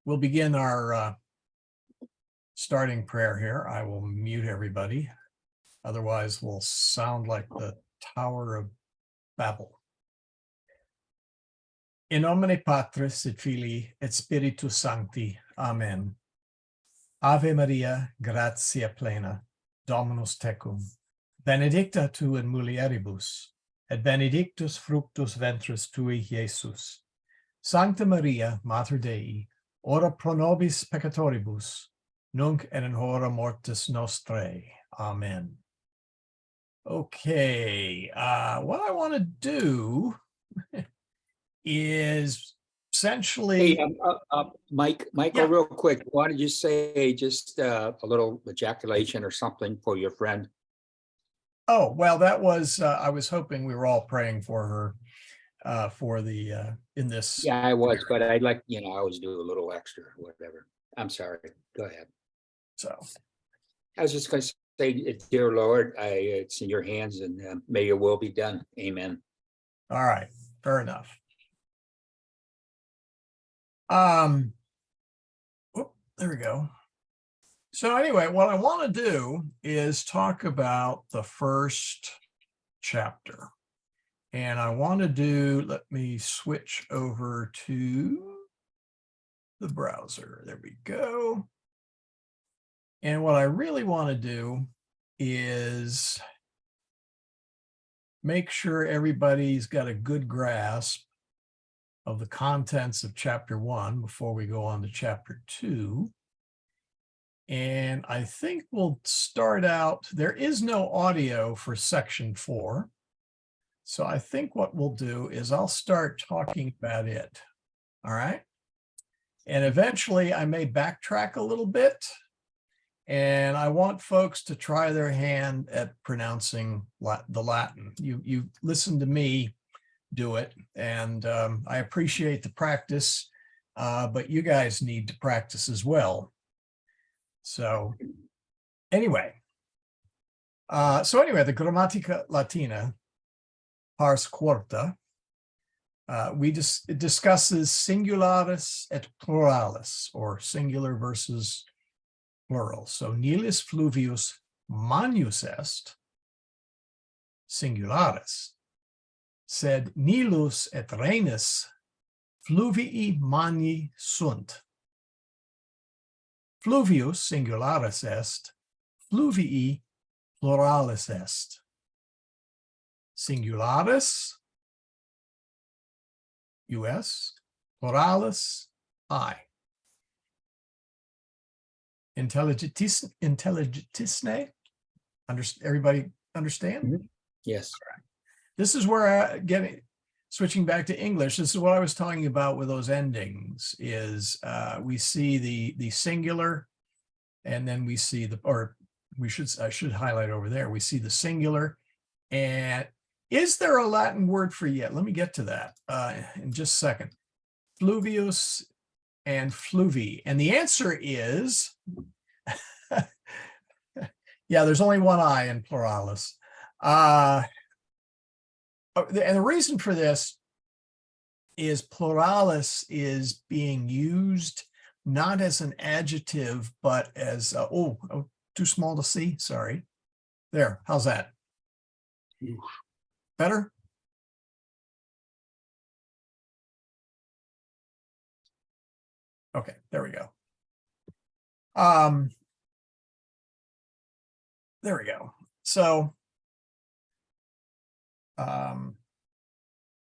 we'll begin our starting prayer here. I will mute everybody. Otherwise, we'll sound like the Tower of Babel. In nomine Patris et Filii et Spiritus Sancti. Amen. Ave Maria, gratia plena, Dominus tecum, benedicta tu in mulieribus, et benedictus fructus ventris tui, Iesus. Sancta Maria, Mater Dei, ora pro nobis peccatoribus, nunc et in hora mortis nostrae. Amen. Okay, what I want to do is essentially... Hey, Michael, Yeah. real quick, why did you say just a little ejaculation or something for your friend? Oh, well, that was, I was hoping we were all praying for her for the, in this. Yeah, I was, but I'd like, I always do a little extra, whatever. I'm sorry. Go ahead. So, I was just going to say, dear Lord, it's in your hands and may your will be done. Amen. all right, fair enough. There we go. So anyway, what I want to do is talk about the first chapter. And I want to do, let me switch over to the browser. There we go. And what I really want to do is make sure everybody's got a good grasp of the contents of chapter 1 before we go on to chapter 2. And I think we'll start out, there is no audio for section 4. So I think what we'll do is I'll start talking about it. All right. And eventually I may backtrack a little bit. And I want folks to try their hand at pronouncing the Latin. You listen to me do it. And I appreciate the practice, but you guys need to practice as well. So anyway, the Grammatica Latina, pars quarta, it discusses singularis et pluralis, or singular versus plural. So nilis fluvius manius est singularis, sed nilus et renis fluvii mani sunt. Fluvius singularis est, fluvii pluralis est. Singularis, US, pluralis, I. Intelligitisne? Everybody understand? Mm-hmm. Yes. Right. This is where switching back to English, this is what I was talking about with those endings, is we see the singular, and then we see I should highlight over there, we see the singular. And is there a Latin word for yet? Let me get to that in just a second. Fluvius and fluvi. And the answer is, yeah, there's only one I in pluralis. And the reason for this is pluralis is being used not as an adjective, but as, too small to see, sorry. There, how's that? Better? Okay, there we go. There we go. So,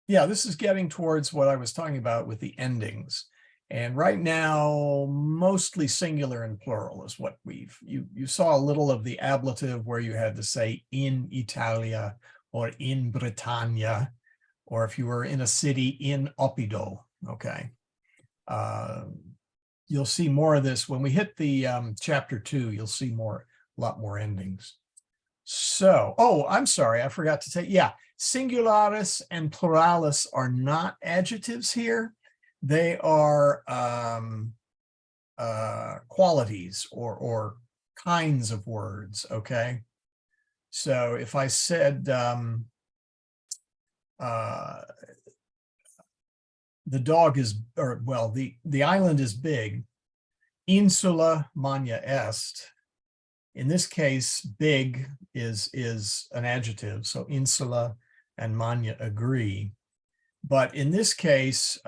yeah, this is getting towards what I was talking about with the endings. And right now, mostly singular and plural is what you saw a little of the ablative where you had to say in Italia or in Britannia, or if you were in a city, in Oppido, okay? You'll see more of this when we hit the chapter 2, you'll see a lot more endings. So, I'm sorry, I forgot to say, yeah, singularis and pluralis are not adjectives here. They are qualities or kinds of words, okay? So if I said the dog is, or well, the island is big. Insula magna est. In this case, big is an adjective, so insula and magna agree. But in this case,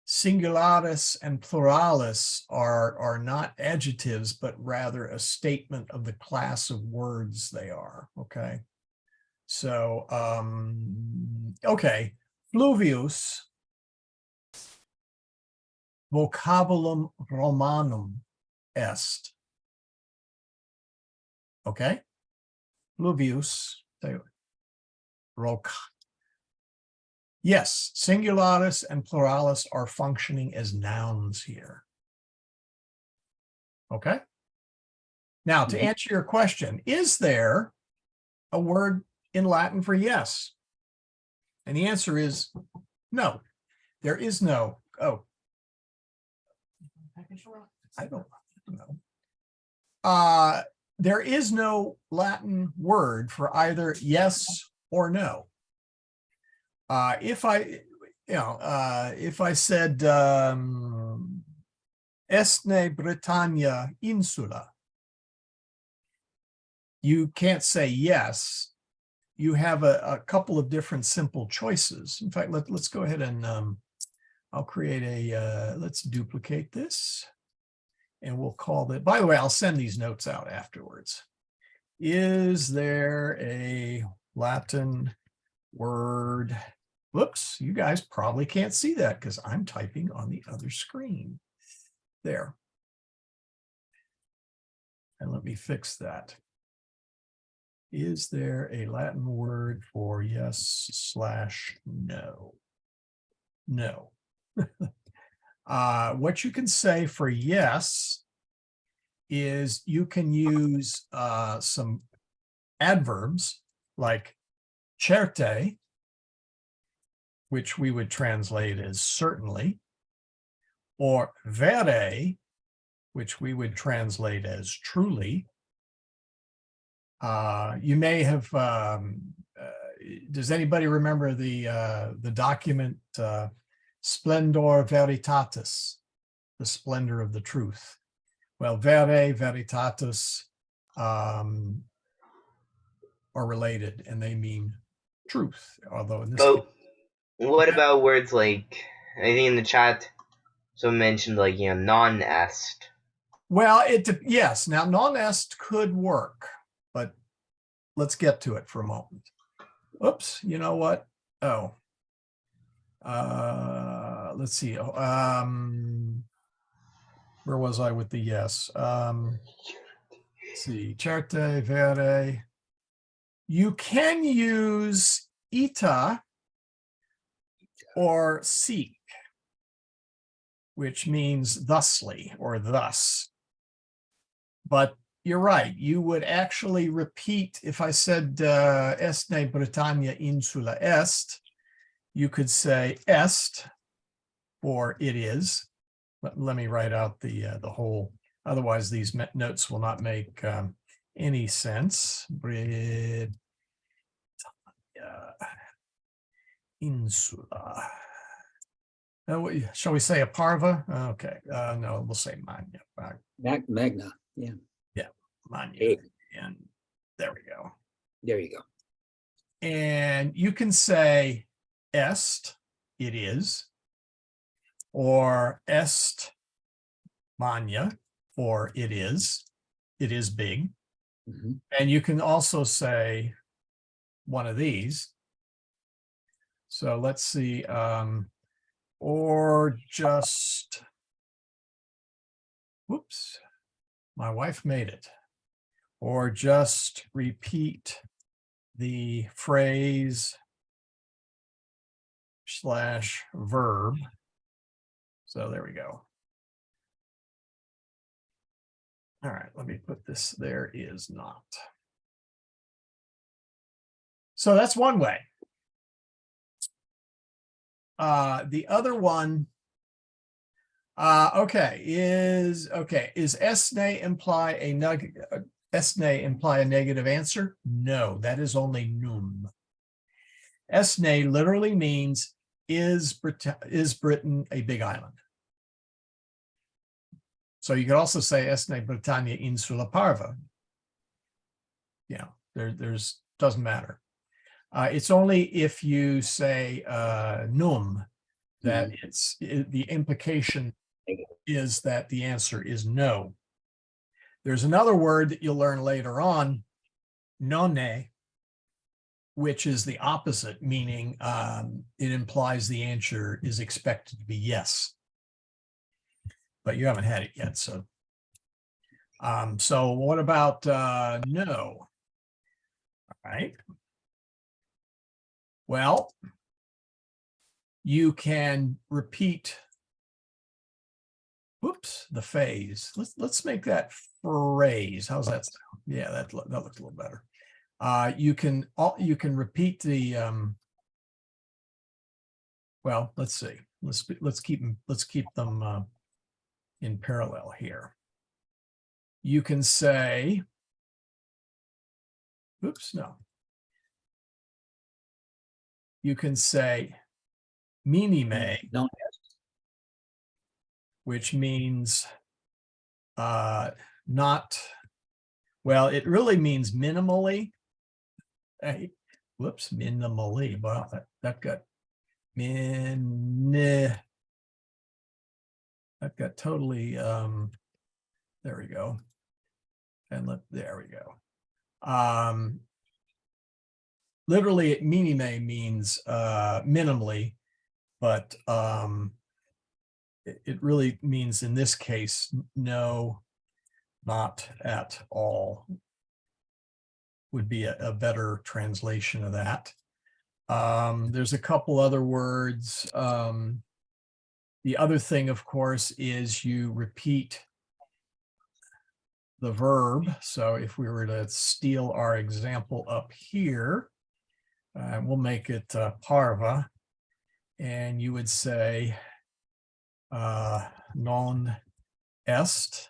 singularis and pluralis are not adjectives, but rather a statement of the class of words they are. Okay. So, okay. Fluvius vocabulum Romanum est. Okay. Fluvius. Yes, singularis and pluralis are functioning as nouns here. Okay. Now, to answer your question, is there a word in Latin for yes? And the answer is no. There is no. Oh, I don't know. There is no Latin word for either yes or no. If I said Estne Britannia insula, you can't say yes. You have a couple of different simple choices. In fact, let's go ahead and I'll create let's duplicate this. And we'll call that, by the way, I'll send these notes out afterwards. Is there a Latin word? Whoops, you guys probably can't see that because I'm typing on the other screen. There. And let me fix that. Is there a Latin word for yes/no? No. What you can say for yes is you can use some adverbs like certe, which we would translate as certainly, or vere, which we would translate as truly. You may have, does anybody remember the document Splendor Veritatis, the splendor of the truth? Well, vere, veritatis are related, and they mean truth, although in this case, what about words like, I think in the chat, someone mentioned like, non-est. Well, yes, now non-est could work, but let's get to it for a moment. Oops, you know what? Oh, let's see. Where was I with the yes? Let's see, certe, vere. You can use ita or sic, which means thusly or thus. But you're right, you would actually repeat, if I said Estne Britannia insula est, you could say est, or it is. Let me write out the whole, otherwise these notes will not make any sense. Britannia insula. Shall we say a parva? Okay, no, we'll say magna. Magna, yeah. Yeah, magna. Hey. And there we go. There you go. And you can say est, it is, or est magna, or it is big. Mm-hmm. And you can also say one of these. So let's see, or just, whoops, my wife made it. Or just repeat the phrase / verb. So there we go. All right, let me put this, there is not. So that's one way. The other one, is estne imply a negative answer? No, that is only num. Estne literally means is Britain a big island? So you could also say Est Britannia insula parva. Yeah, there's doesn't matter. It's only if you say num that the implication is that the answer is no. There's another word that you'll learn later on, nonne, which is the opposite, meaning it implies the answer is expected to be yes. But you haven't had it yet, so. So what about no? All right. Well, you can repeat. Whoops, the phase. Let's make that phrase. How's that sound? Yeah, that looks a little better. You can repeat the. Well, let's see. Let's keep them in parallel here. You can say. Oops, no. You can say minime, which means not, well, it really means minimally. Hey, whoops, minimally. Wow, that got that got totally there we go. And there we go. Literally, minime means minimally, but it really means in this case, no, not at all would be a better translation of that. There's a couple other words. The other thing, of course, is you repeat the verb. So if we were to steal our example up here, we'll make it parva, and you would say non est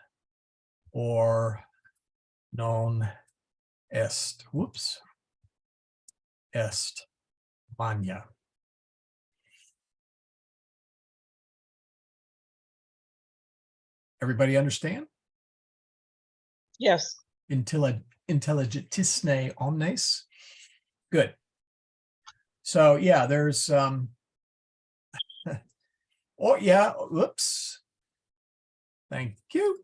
or non est. Whoops. Est magna. Everybody understand? Yes. Intelligentisne omnes. Good. So yeah, there's oh yeah, whoops. Thank you.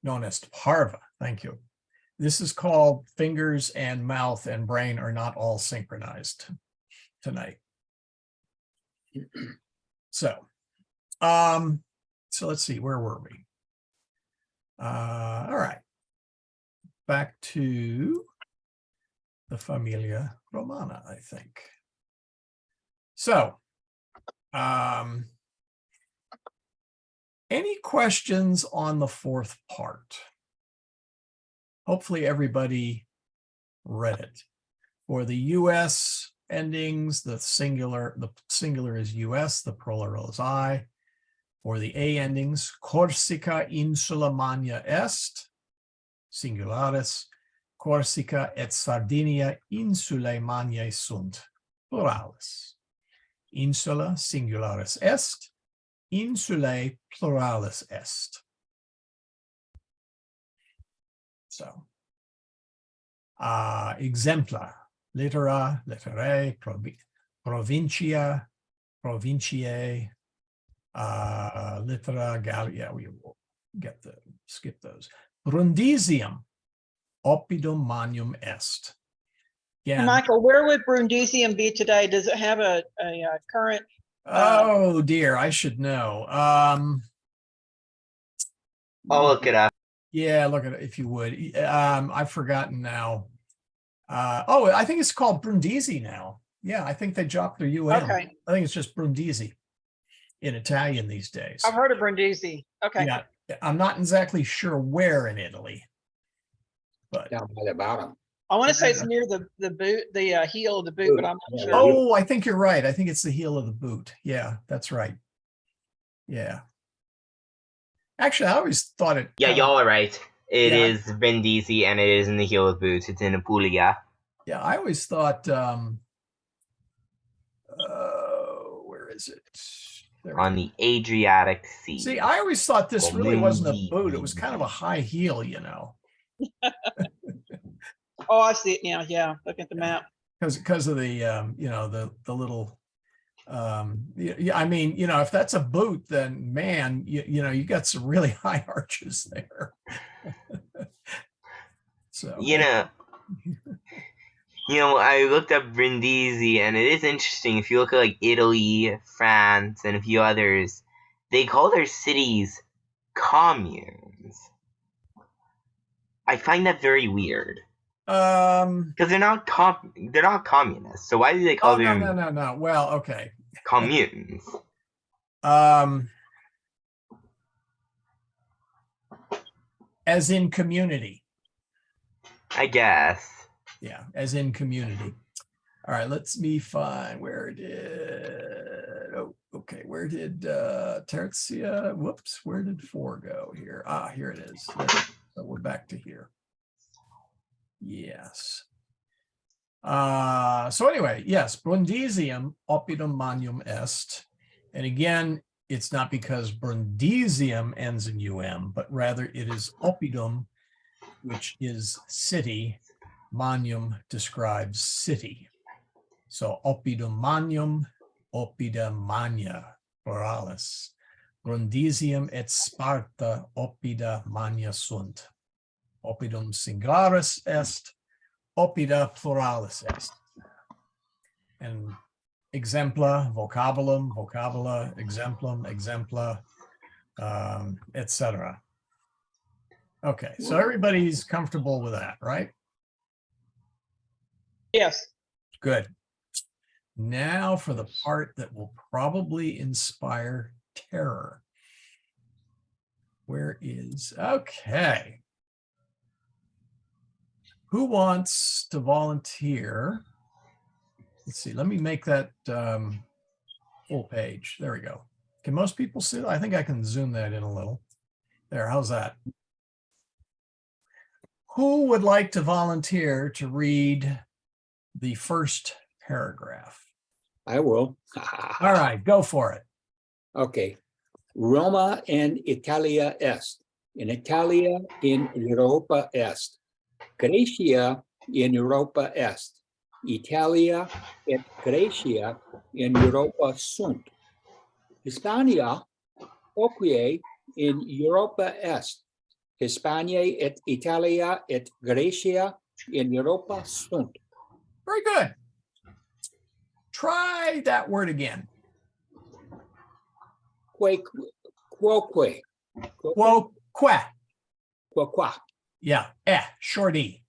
Known as parva. Thank you. This is called fingers and mouth and brain are not all synchronized tonight. So let's see, where were we? All right. Back to the Familia Romana, I think. So, any questions on the fourth part? Hopefully everybody read it. For the US endings, the singular is US, the plural is I. For the A endings, Corsica insula magna est, singularis, Corsica et Sardinia insulae magnae sunt, pluralis. Insula singularis est, insulae pluralis est. So, exempla, littera, litterae, provincia, provinciae, littera, Gallia, we will skip those. Brundisium, oppidum magnum est. And Michael, where would Brundisium be today? Does it have a current? Oh dear, I should know. I'll look it up. Yeah, look at it if you would. I've forgotten now. Oh, I think it's called Brundisi now. Yeah, I think they dropped their UM. Okay. I think it's just Brundisi in Italian these days. I've heard of Brundisi. Okay. Yeah, I'm not exactly sure where in Italy, but Down by the bottom. I want to say it's near the boot, the heel of the boot, but I'm not sure. oh, I think you're right. I think it's the heel of the boot. Yeah, that's right. Yeah. Actually, I always thought it. Yeah, y'all are right. It Yeah. is Brindisi and it is in the heel of boots. It's in Apulia. Yeah, I always thought is it? There we on go. the Adriatic Sea. See, I always thought this really wasn't a Community. boot. It was kind of a high heel, you know, Oh, I see it now. Yeah, look at the map. because of the you know, the little yeah, I mean, you know, if that's a boot, then man, you know, you got some really high arches there. So I looked up Brindisi, and it is interesting. If you look at like Italy, France, and a few others, they call their cities communes. I find that very weird because they're not communists. So why do they call oh, them no. Well, okay. communes? As in community. I guess. Yeah, as in community. All right, let's me find where did, oh, okay, where did Tertia, whoops, where did 4 go here? Ah, here it is. So we're back to here. Yes. So anyway, yes, Brundisium oppidum magnum est. And again, it's not because Brundisium ends in um, but rather it is oppidum, which is city. Magnum describes city. So oppidum magnum, oppida magna, pluralis. Brundisium et Sparta oppida magna sunt. Oppidum singularis est, oppida pluralis est. And exempla, vocabulum, vocabula, exemplum, exempla, etc. Okay, so everybody's comfortable with that, right? Yes. Good. Now for the part that will probably inspire terror. Where is, okay. Who wants to volunteer? Let's see, let me make that full page. There we go. Can most people see? I think I can zoom that in a little. There, how's that? Who would like to volunteer to read the first paragraph? I will. All right, go for it. Okay. Roma in Italia est. In Italia in Europa est. Graecia in Europa est. Italia et Graecia in Europa sunt. Hispania oquie in Europa est. Hispania et Italia et Graecia in Europa sunt. Very good. Try that word again. Quoque. Quoque. Quoque. Yeah, short E.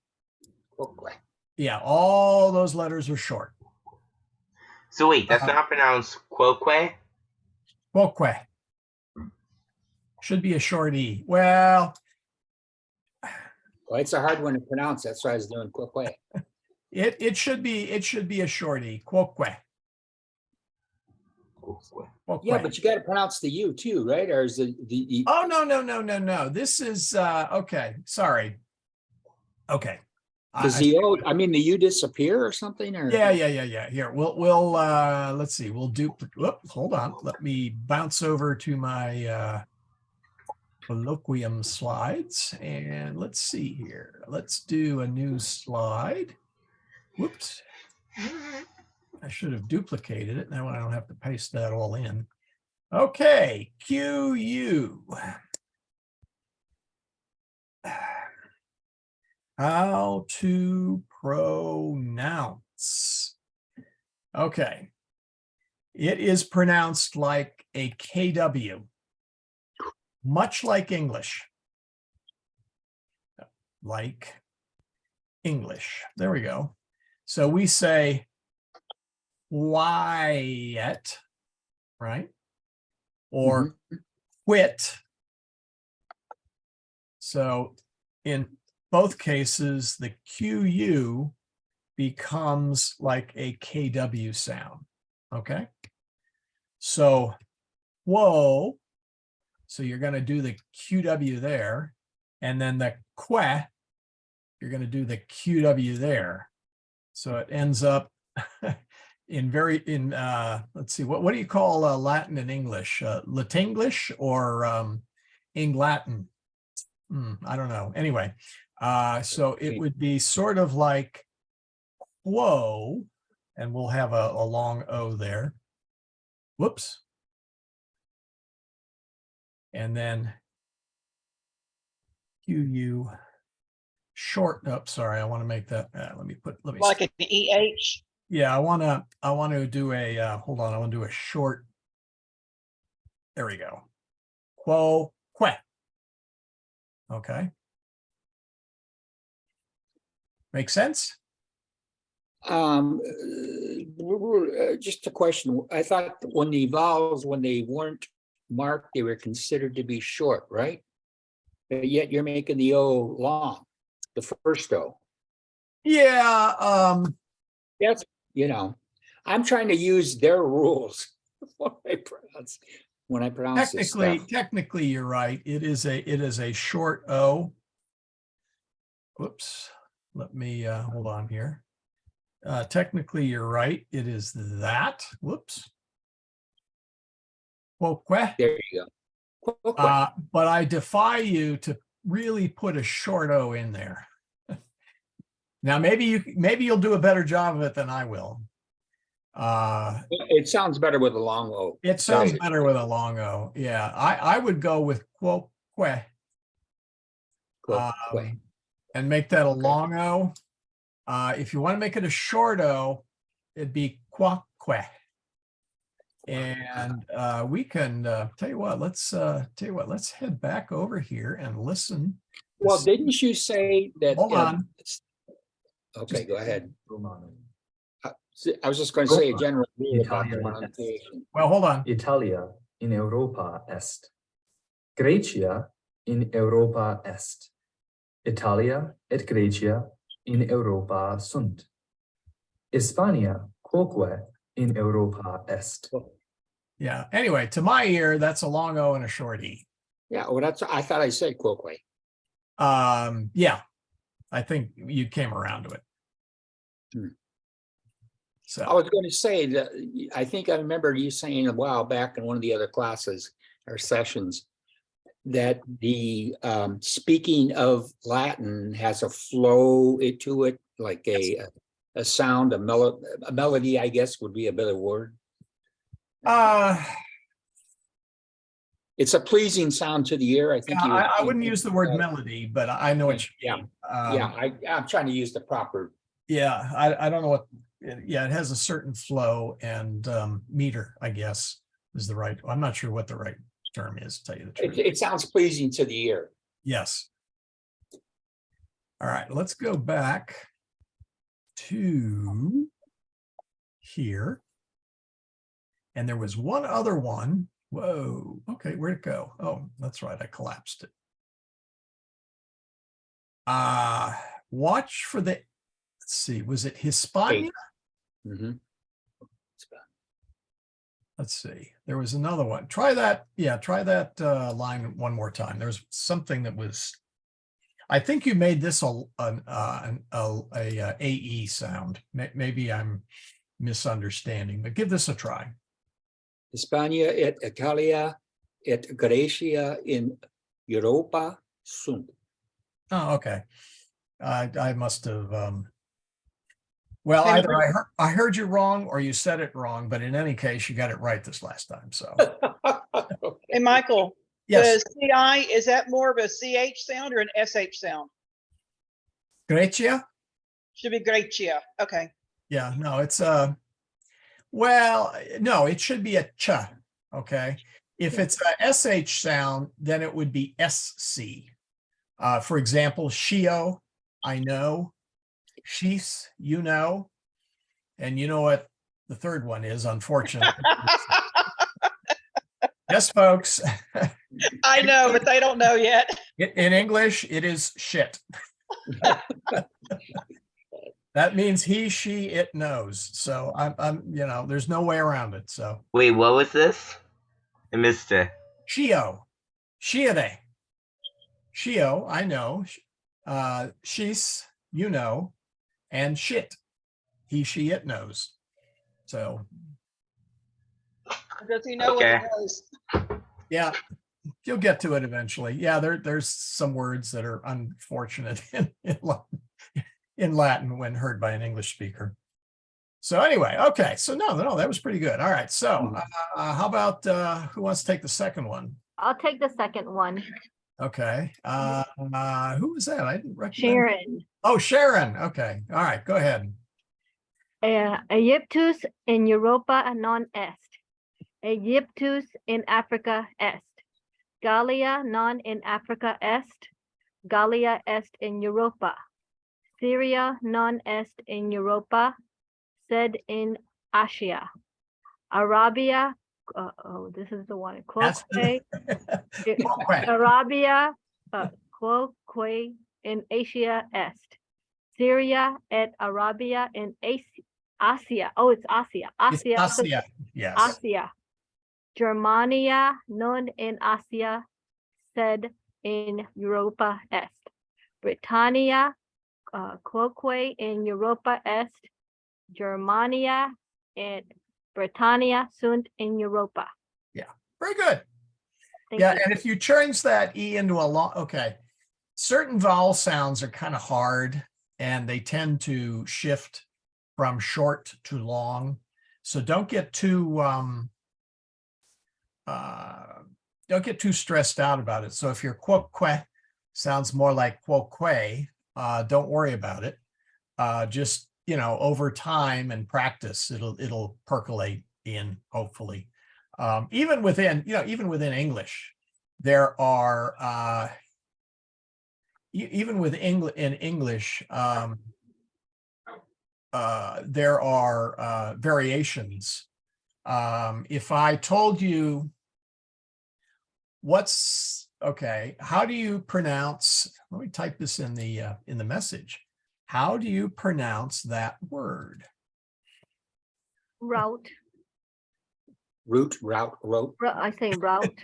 Quoque. Yeah, all those letters are short. So wait, that's not pronounced quoque? Quoque. Should be a short E. Well, It's a hard one to pronounce. That's why I was doing quoque. it should be a short E. Quoque. Quoque. Yeah, but you got to pronounce the U too, right? Or is the Oh, no. This is okay. Sorry. Okay. does the O? I mean, the U disappear or something? Or Yeah. Here, we'll let's see. We'll duplicate. Hold on. Let me bounce over to my Colloquium slides, and let's see here. Let's do a new slide. Whoops. I should have duplicated it. Now I don't have to paste that all in. Okay, QU. How to pronounce. Okay. It is pronounced like a KW, much like English. Like English. There we go. So we say quiet, right? Or quit. So in both cases, the QU becomes like a KW sound, okay? So, whoa, so you're gonna do the QW there, and then the que, you're gonna do the QW there. So it ends up, let's see, what do you call Latin and English? Latinglish or Eng-Latin? I don't know. Anyway, so it would be sort of like quo, and we'll have a long O there. Whoops. And then QU short. Oh, sorry. I want to make that. Let me Like an EH. Yeah, I want to do a, hold on. I want to do a short. There we go. Quo, que. Okay. Make sense? Just a question. I thought when the vowels, when they weren't marked, they were considered to be short, right? But yet you're making the O long, the first O. Yeah. That's, I'm trying to use their rules when I pronounce this stuff. Technically, you're right. It is a short O. Whoops. Let me hold on here. Technically, you're right. It is that. Whoops. Quoque. There you go. But I defy you to really put a short O in there. Now, maybe you'll do a better job of it than I will. It sounds better with a long O. It sounds better with a long O. Yeah, I would go with quoque. And make that a long O. If you want to make it a short O, it'd be quaque. And we can tell you what. Let's head back over here and listen. Well, didn't you say that? Hold on. Okay, go ahead. I was just going to say a general rule about the pronunciation. Well, hold on. Italia in Europa est. Grecia in Europa est. Italia et Grecia in Europa sunt. Hispania quoque in Europa est. Yeah. Anyway, to my ear, that's a long O and a short E. Yeah. Well, I thought I said quoque. Yeah. I think you came around to it. So I was going to say that I think I remember you saying a while back in one of the other classes or sessions that the speaking of Latin has a flow to it, like a sound, a melody, I guess would be a better word. It's a pleasing sound to the ear. I think I wouldn't use the word melody, but I know what you mean. I'm trying to use the proper. Yeah, I don't know what. Yeah, it has a certain flow and meter, I guess, is the right. I'm not sure what the right term is, to tell you the truth. It sounds pleasing to the ear. Yes. All right, let's go back to here. And there was one other one. Whoa, okay, where'd it go? Oh, that's right, I collapsed it. Watch for the, let's see, was it Hispania? Mm-hmm. Let's see, there was another one. Try that, yeah, try that line one more time. There's something that was, I think you made this a AE sound. Maybe I'm misunderstanding, but give this a try. Hispania et Italia et Grecia in Europa sunt. Oh, okay. I must have. Well, either I heard you wrong or you said it wrong, but in any case, you got it right this last time. So, Hey, Michael, yes, the CI, is that more of a CH sound or an SH sound? Grecia. Should be Grecia. Okay. Yeah, no, it's well, no, it should be a ch. Okay, if it's a sh sound, then it would be sc. For example, shio, I know. She's, you know, and you know what the third one is, unfortunately. Yes, folks. I know, but they don't know yet. In English, it is shit. That means he, she, it knows. So I'm, there's no way around it. So wait, what was this? I missed it. shio, shiade, shio, I know. She's, you know. And shit, he, she, it knows. So, Does he know what Okay. it is? yeah, you'll get to it eventually. Yeah, there's some words that are unfortunate in Latin when heard by an English speaker. So anyway, okay. So no, that was pretty good. All right. So how about who wants to take the second one? I'll take the second one. Okay. Who was that? I didn't recognize. Sharon. Oh, Sharon. Okay. All right. Go ahead. Egyptus in Europa non est. Egyptus in Africa est. Gallia non in Africa est. Gallia est in Europa. Syria non est in Europa, sed in Asia. Arabia, this is the one. That's- Quoque, Quoque. Arabia, quoque in Asia est. Syria et Arabia in Asia. Oh, it's Asia. It's Asia. Asia. Yes. Asia. Germania non in Asia, sed in Europa est. Britannia, quoque in Europa est. Germania et Britannia sunt in Europa. Very good. Thank Yeah, you. and if you change that E into a long, okay, certain vowel sounds are kind of hard and they tend to shift from short to long. So don't get too stressed out about it. So if your quoque sounds more like quoque, don't worry about it. Just, over time and practice, it'll percolate in, hopefully. Even within English, there are even with in English, there are variations. If I told you how do you pronounce, let me type this in the message. How do you pronounce that word? Route. route. I say route.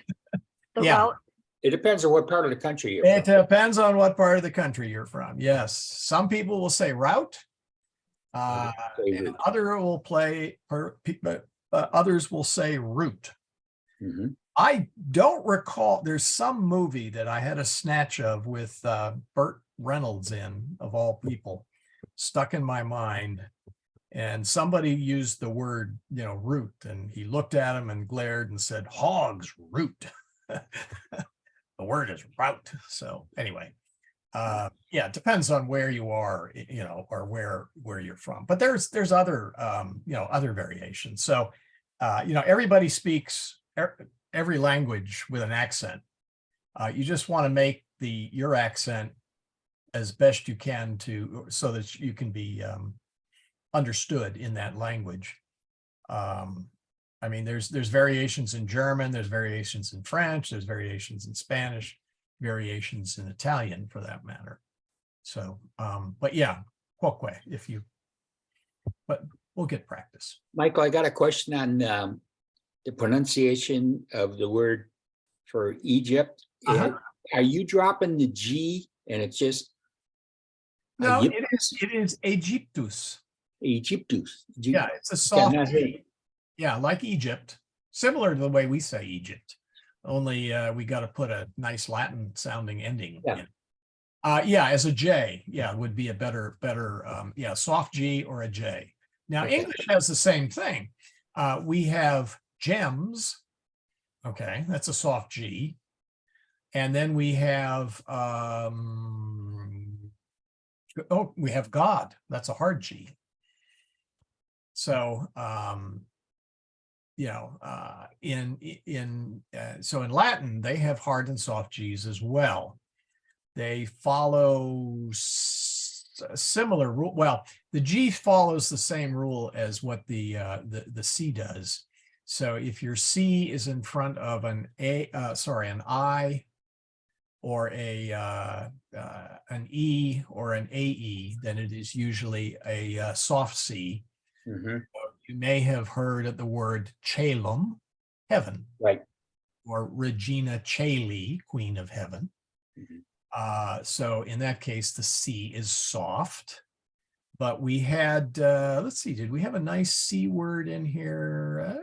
The Yeah. route. It depends on what part of the country you're It from. depends on what part of the country you're from. Yes, some people will say route. Say And route. others will say route. Mhm. I don't recall. There's some movie that I had a snatch of with Burt Reynolds in, of all people, stuck in my mind. And somebody used the word, root, and he looked at him and glared and said, "Hog's root." The word is route. So anyway, yeah, it depends on where you are, or where you're from. But there's other, other variations. So, everybody speaks every language with an accent. You just want to make your accent as best you can so that you can be understood in that language. I mean, there's variations in German, there's variations in French, there's variations in Spanish, variations in Italian for that matter. So, but yeah, quoque, but we'll get practice. Michael, I got a question on the pronunciation of the word for Egypt. Uh-huh. Are you dropping the G and it's just No, Egyptus? it is Egyptus. Egyptus? Yeah, it's a soft not G. Yeah, like Egypt, similar to the way we say Egypt, only we got to put a nice Latin sounding ending Yeah. in. Yeah, as a J, yeah, would be a better, soft G or a J. Now, Okay. English has the same thing. We have gems. Okay, that's a soft G. And then we have, we have God. That's a hard G. So, so in Latin, they have hard and soft G's as well. They follow a similar rule. Well, the G follows the same rule as what the C does. So if your C is in front of an I, or an E or an AE, then it is usually a soft C. Mhm. You may have heard of the word Chelum, heaven, Right. or Regina Caeli, Queen of Heaven. Mhm. So in that case, the C is soft. But we had, let's see, did we have a nice C word in here?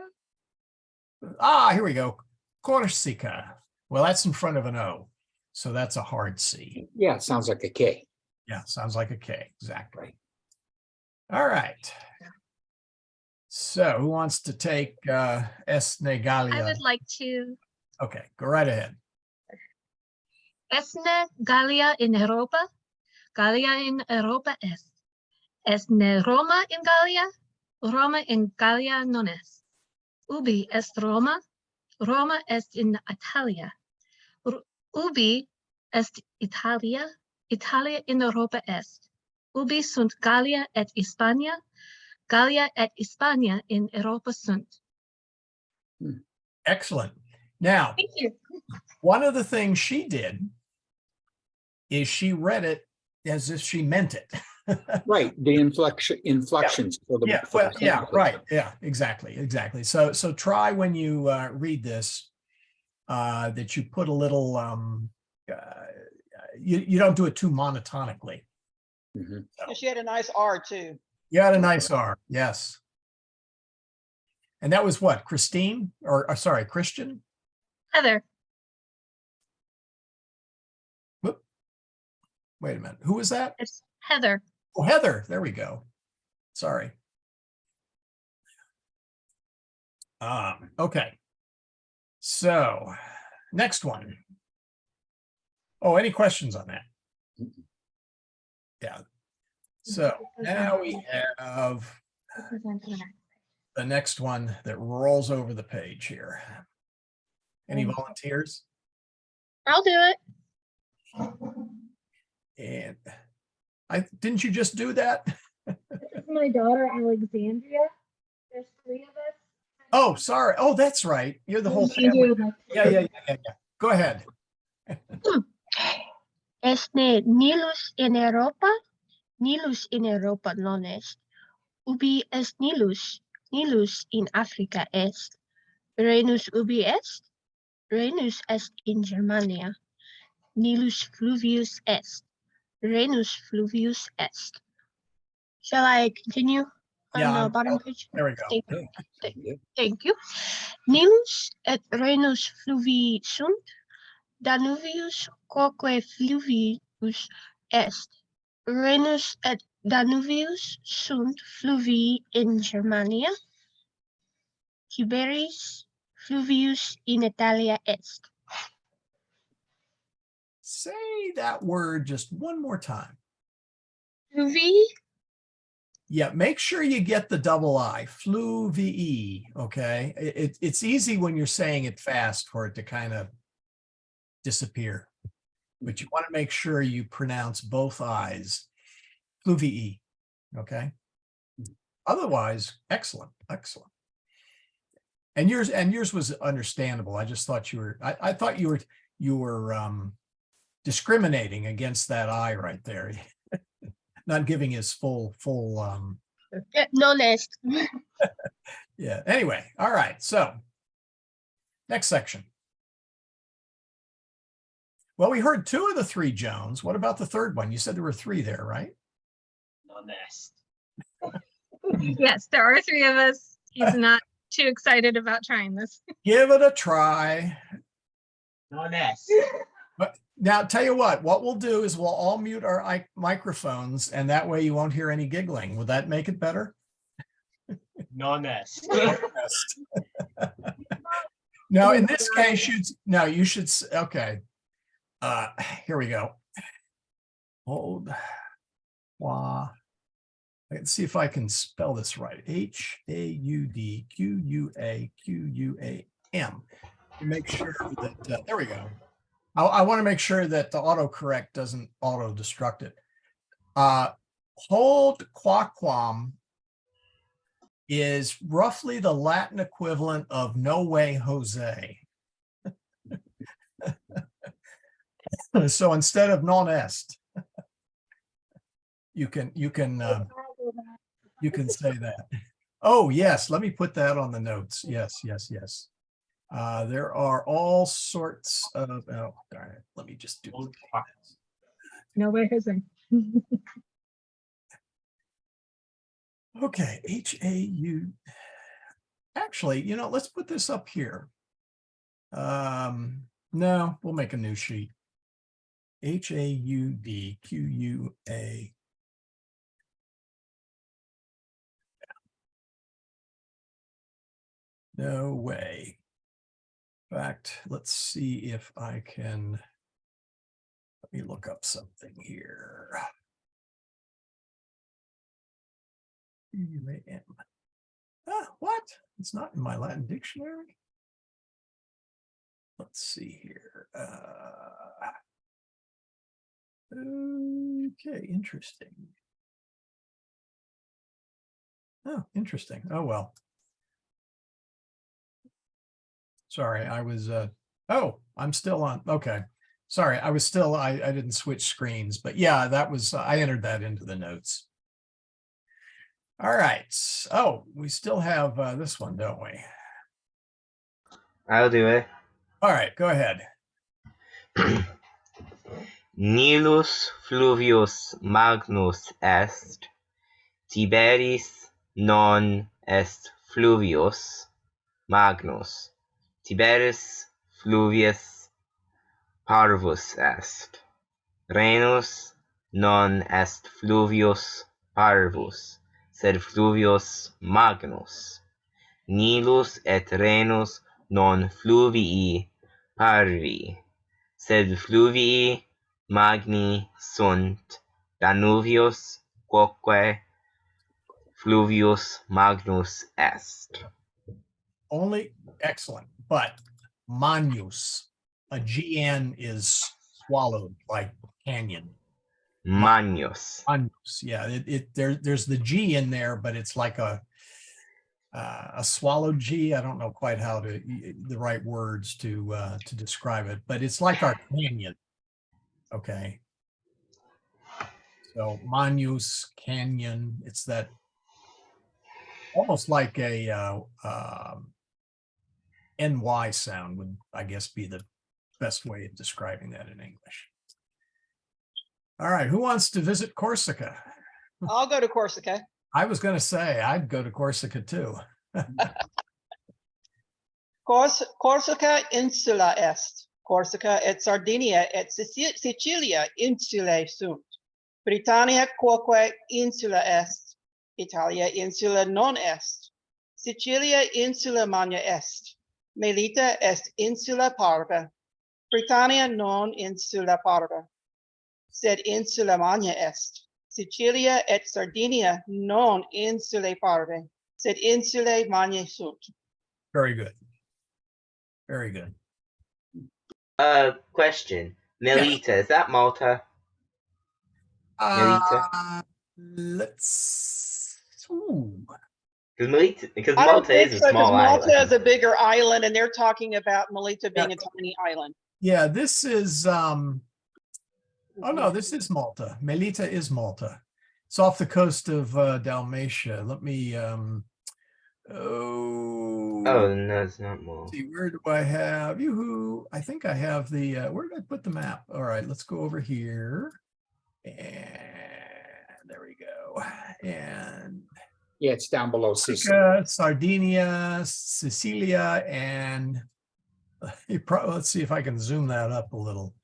Here we go. Corsica. Well, that's in front of an O. So that's a hard C. Yeah, it sounds like a K. Yeah, sounds like a K. Exactly. All right. So who wants to take Esne Gallia? I would like to. Okay, go right ahead. Esne Gallia in Europa. Gallia in Europa est. Esne Roma in Gallia. Roma in Gallia non est. Ubi est Roma. Roma est in Italia. Ubi est Italia. Italia in Europa est. Ubi sunt Gallia et Hispania. Gallia et Hispania in Europa sunt. Excellent. Now, Thank you. one of the things she did is she read it as if she meant it. Right, the inflections. For the, Yeah, for well, the yeah, sentence. right. Yeah, exactly. So try when you read this that you put a little you don't do it too monotonically. Mhm. She had a nice R too. You had a nice R, yes. And that was what, Christine, or sorry, Christian? Heather. Whoop. Wait a minute, who was that? It's Heather. Oh, Heather, there we go. Sorry. Okay. So next one. Oh, any questions on that? Yeah. So now we have the next one that rolls over the page here. Any volunteers? I'll do it. And didn't you just do that? This is my daughter, Alexandria. There's 3 of us. Oh, sorry. Oh, that's right. You're the whole family. Yeah. Go ahead. Esne Nilus in Europa. Nilus in Europa non est. Ubi est Nilus. Nilus in Africa est. Rhenus ubi est. Rhenus est in Germania. Nilus fluvius est. Rhenus fluvius est. Shall I continue on Yeah, the bottom page? there we go. Thank you. Yeah. Thank you. Nilus et Rhenus fluvi sunt. Danuvius quoque fluvius est. Rhenus et Danuvius sunt fluvi in Germania. Tiberis fluvius in Italia est. Say that word just one more time. Fluvi. Yeah, make sure you get the double I, fluvii, okay? It's easy when you're saying it fast for it to kind of disappear. But you want to make sure you pronounce both I's, fluvii, okay? Otherwise, excellent. And yours was understandable. I just thought you were, I thought you were discriminating against that I right there. Not giving his full Non est. yeah. Anyway, all right. So next section. Well, we heard 2 of the 3 Jones. What about the third one? You said there were 3 there, right? Non est. Yes, there are 3 of us. He's not too excited about trying this. Give it a try. Non est. But now tell you what we'll do is we'll all mute our microphones, and that way you won't hear any giggling. Would that make it better? Non est. No, in this case, you should, okay. Here we go. Hold. Let's see if I can spell this right. Haudquaquam. Make sure that, there we go. I want to make sure that the autocorrect doesn't auto-destruct it. Holdquaquam is roughly the Latin equivalent of no way Jose. So instead of non est, you can say that. Oh yes, let me put that on the notes. Yes. There are all sorts of, oh darn it, let me just do No way, Jose. Okay, H-A-U. Actually, let's put this up here. No, we'll make a new sheet. H-A-U-D-Q-U-A. No way. In fact, let's see if I can, let me look up something here. Q-U-A-M. What? It's not in my Latin dictionary. Let's see here. Okay, interesting. Oh, interesting. Oh, well. Sorry, I was, oh, I'm still on. Okay. Sorry, I was still, I didn't switch screens, but yeah, that was, I entered that into the notes. All right. Oh, we still have this one, don't we? I'll do it. All right, go ahead. Nilus fluvius magnus est, Tiberis non est fluvius magnus, Tiberis fluvius parvus est, Rhenus non est fluvius parvus, sed fluvius magnus. Nilus et Rhenus non fluvii parvi, sed fluvii magni sunt. Danuvius quoque fluvius magnus est. Only excellent, but Manus, a GN is swallowed like canyon. Magnus. Manus, yeah, there's the G in there, but it's like a swallowed G. I don't know quite how to the right words to describe it, but it's like our canyon. Okay. So Manus Canyon, it's that almost like a NY sound would, I guess, be the best way of describing that in English. All right, who wants to visit Corsica? I'll go to Corsica. I was going to say I'd go to Corsica too. Corsica insula est. Corsica et Sardinia et Sicilia insulae sunt. Britannia quoque insula est. Italia insula non est. Sicilia insula magna est. Melita est insula parva. Britannia non insula parva, sed insula magna est. Sicilia et Sardinia non insulae parvae, sed insulae magnae sunt. Very good. Very good. Question. Melita, is that Malta? Melita? Let's. Because I don't Malta think is a so, 'cause small Malta island. is a bigger island, and they're talking about Melita being a tiny island. Yeah, this is. Oh no, this is Malta. Melita is Malta. It's off the coast of Dalmatia. Let me. Oh no, it's not Malta. See, where do I have you? I think I have the. Where did I put the map? All right, let's go over here, and there we go. And Yeah, it's down below Sicily. Sardinia, Sicilia, and let's see if I can zoom that up a little.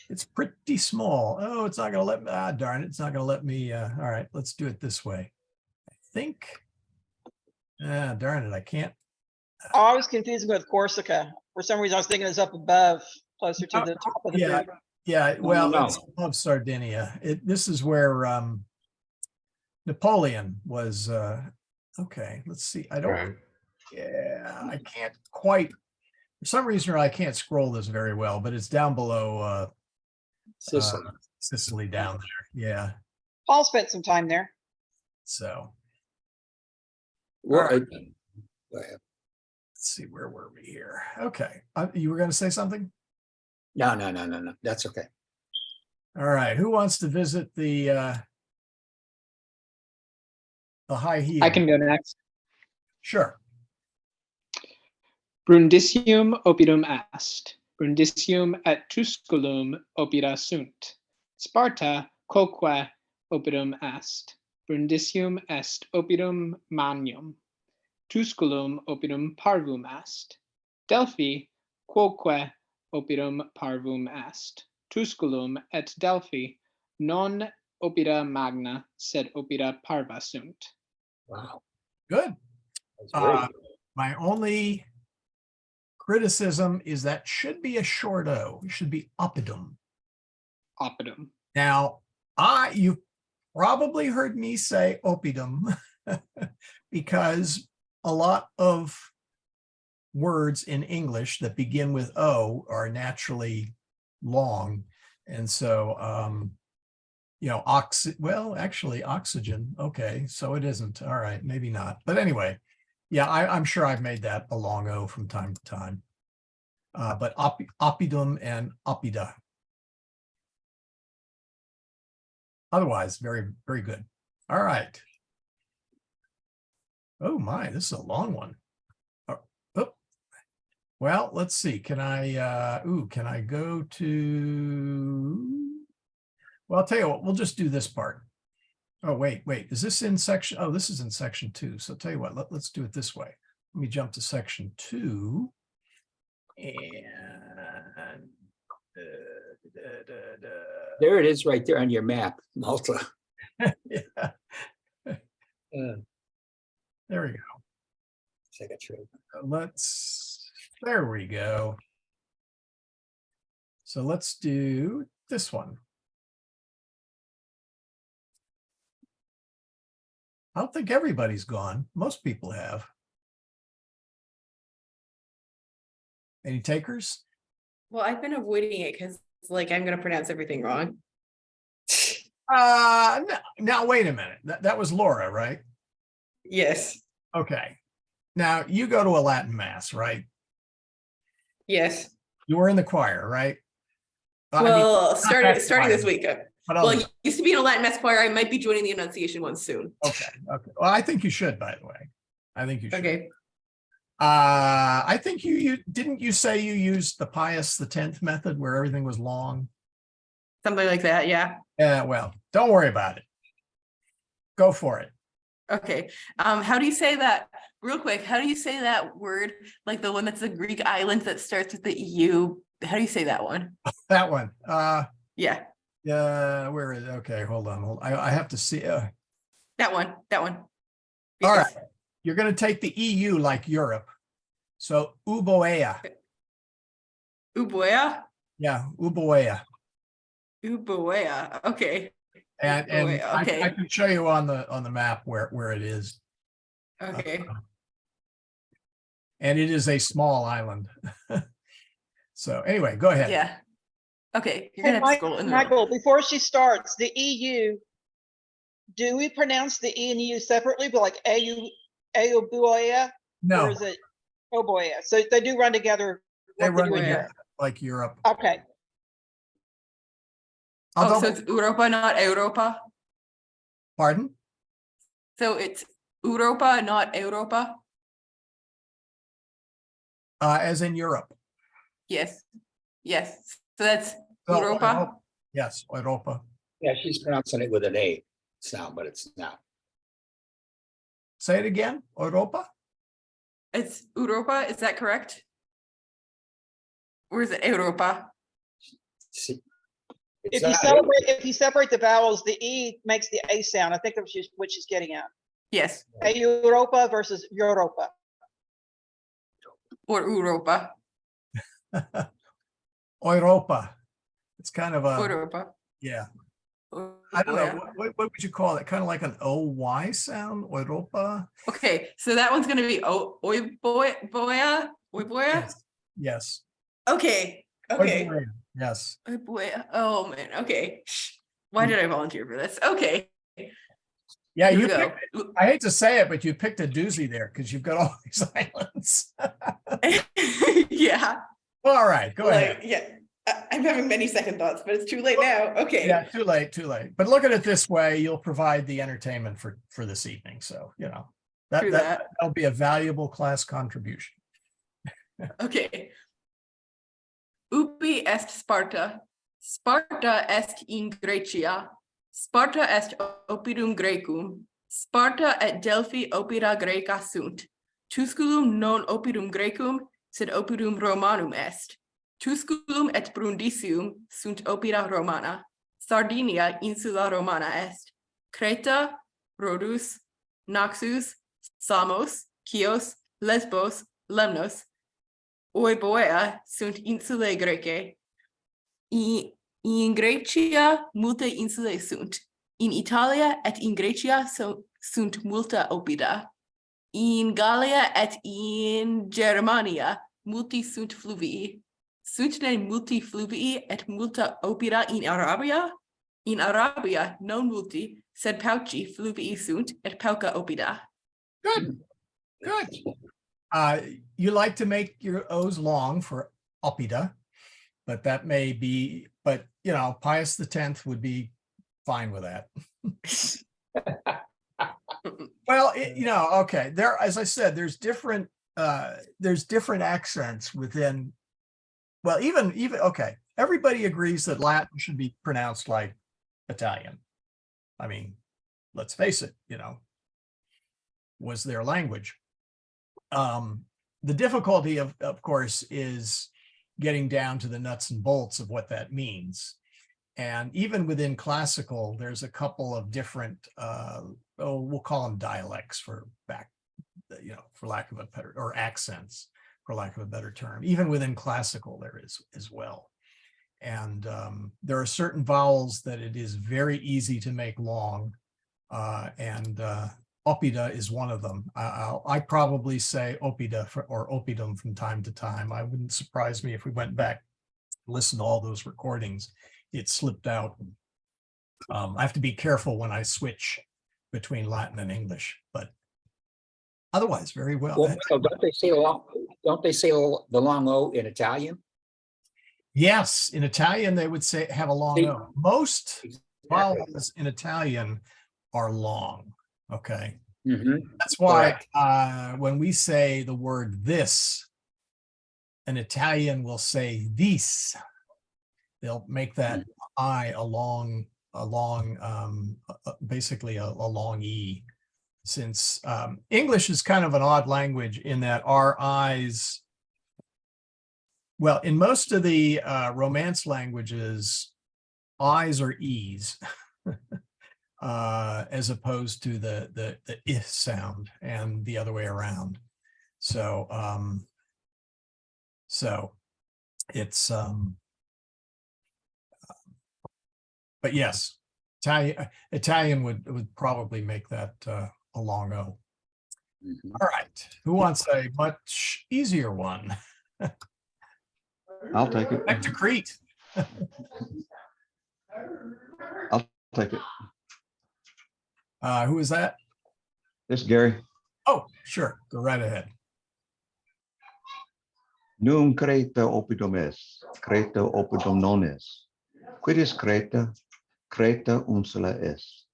It's pretty small. Oh, it's not going to let me. Darn it. It's not going to let me. All right, let's do it this way. I think. Darn it. I can't. Oh, I was confusing with Corsica. For some reason, I was thinking it's up above, closer to the top of the Yeah. boot. Yeah. Well, no. it's above Sardinia. This is where Napoleon was. Okay, let's see. I don't. Right. Yeah, I can't quite. For some reason, I can't scroll this very well, but it's down below Sicily. Sicily down there. Yeah. Paul spent some time there. So Well, All right. go ahead. let's see, where were we here? Okay. You were going to say something? No. That's okay. All right. Who wants to visit the high heel? I can go next. Sure. Brundisium oppidum est. Brundisium et Tusculum oppida sunt. Sparta quoque oppidum est. Brundisium est oppidum magnum. Tusculum oppidum parvum est. Delphi quoque oppidum parvum est. Tusculum et Delphi non oppida magna, sed oppida parva sunt. Wow. Good. That's very Uh, good. my only criticism is that should be a short O. It should be oppidum. Oppidum. Now, you've probably heard me say oppidum because a lot of words in English that begin with O are naturally long. And so, actually oxygen. Okay, so it isn't. All right, maybe not. But anyway, yeah, I'm sure I've made that a long O from time to time. But oppidum and oppida. Otherwise, very, very good. All right. Oh my, this is a long one. Well, let's see. Can I go to, well, I'll tell you what, we'll just do this part. Oh, wait. Is this in section? Oh, this is in section 2. So tell you what, let's do it this way. Let me jump to section 2. And There it is right there on your map, Malta. yeah, there we go. It's like a trip. There we go. So let's do this one. I don't think everybody's gone. Most people have. Any takers? Well, I've been avoiding it because like I'm gonna pronounce everything wrong. Now wait a minute. That was Laura, right? Yes. Okay. Now you go to a Latin mass, right? Yes. You were in the choir, right? Well, not starting that this choir, week. but Well, others. I used to be in a Latin mass choir. I might be joining the Annunciation one soon. Okay. Well, I think you should, by the way. I think you should. Okay. I think you didn't you say you used the Pius X method where everything was long? Something like that. Yeah. Yeah, well, don't worry about it. Go for it. Okay. How do you say that? Real quick, how do you say that word? Like the one that's the Greek island that starts with the EU. How do you say that one? That one. Yeah. Where is it? Okay, hold on. I have to see. That one. All Yes. right. You're going to take the EU like Europe. So Uboea. Uboea? Yeah, Uboea. Uboea. Okay. And Uboea, okay. I can show you on the map where it is. Okay. And it is a small island. So anyway, go ahead. Yeah. Okay. You're Hey, gonna have to scroll in the Michael, before she starts, the EU, do we pronounce the E and U separately, but like Aobuoya? No, Or is it Oboya? So they do run together. they like they run do in together. Europe. like Europe. Okay, Although, so it's Europa, not Europa. pardon? So it's Europa, not Europa. As in Europe. Yes. Yes. So that's So, Europa. Yes, Europa. Yeah, she's pronouncing it with an A sound, but it's not. Say it again. Europa. It's Europa. Is that correct? Or is it Europa? See, if it's you not- separate the vowels, the E makes the A sound. I think that's what she's getting at. Yes. Europa versus Europa. Or Europa. Europa. It's kind of a, Europa. yeah. I don't Europa. know. What would you call it? Kind of like an OY sound? Europa? Okay, so that one's gonna be Oiboya. Yes. Yes. Okay. Okay. Oiboya. Yes. Oiboya. Oh man. Okay. Why did I volunteer for this? Okay. Yeah, Here we you go. picked, I hate to say it, but you picked a doozy there because you've got all these islands. Yeah. All right, go ahead. Yeah. I'm having many second thoughts, but it's too late now. Okay. Yeah, too late. But look at it this way, you'll provide the entertainment for this evening. So, you know, True that. that'll be a valuable class contribution. Okay. Ubi est Sparta. Sparta est in Grecia. Sparta est oppidum Graecum. Sparta et Delphi oppida Graeca sunt. Tusculum non oppidum Graecum, sed oppidum Romanum est. Tusculum et Brundisium sunt oppida Romana. Sardinia insula Romana est. Creta, Rhodus, Naxos, Samos, Chios, Lesbos, Lemnos, Euboea sunt insulae Graecae. In Graecia multe insulae sunt. In Italia et in Graecia sunt multa oppida. In Gallia et in Germania multi sunt fluvii. Sunt ne multi fluvii et multa oppida in Arabia? In Arabia non multi, sed pauci fluvii sunt et pauca oppida. Good, good. You like to make your O's long for oppida, but that may be, but you know, Pius X would be fine with that. Well, you know, okay, there, as I said, there's different accents within, well, even, okay, everybody agrees that Latin should be pronounced like Italian. I mean, let's face it, you know, was their language. The difficulty of course, is getting down to the nuts and bolts of what that means. And even within classical, there's a couple of different, we'll call them dialects for lack of a better, or accents, for lack of a better term. Even within classical, there is as well. And there are certain vowels that it is very easy to make long, and oppida is one of them. I probably say oppida or oppidum from time to time. I wouldn't surprise me if we went back, listen to all those recordings, it slipped out. I have to be careful when I switch between Latin and English, but otherwise very well. Well, don't they say the long O in Italian? Yes, in Italian they would say have a long O. Most vowels in Italian are long. Okay. Mhm. That's why when we say the word this, an Italian will say this. They'll make that I basically a long E, since English is kind of an odd language in that our I's, well, in most of the Romance languages, I's are E's. As opposed to the I sound, and the other way around. So it's but yes, Italian would probably make that a long O. Mhm. All right, who wants a much easier one? I'll take it. Back to Crete. I'll take it. Who is that? This is Gary. Oh, sure, go right ahead. Num Creta oppidum est, Creta oppidum non est. Quidis Creta? Creta insula est.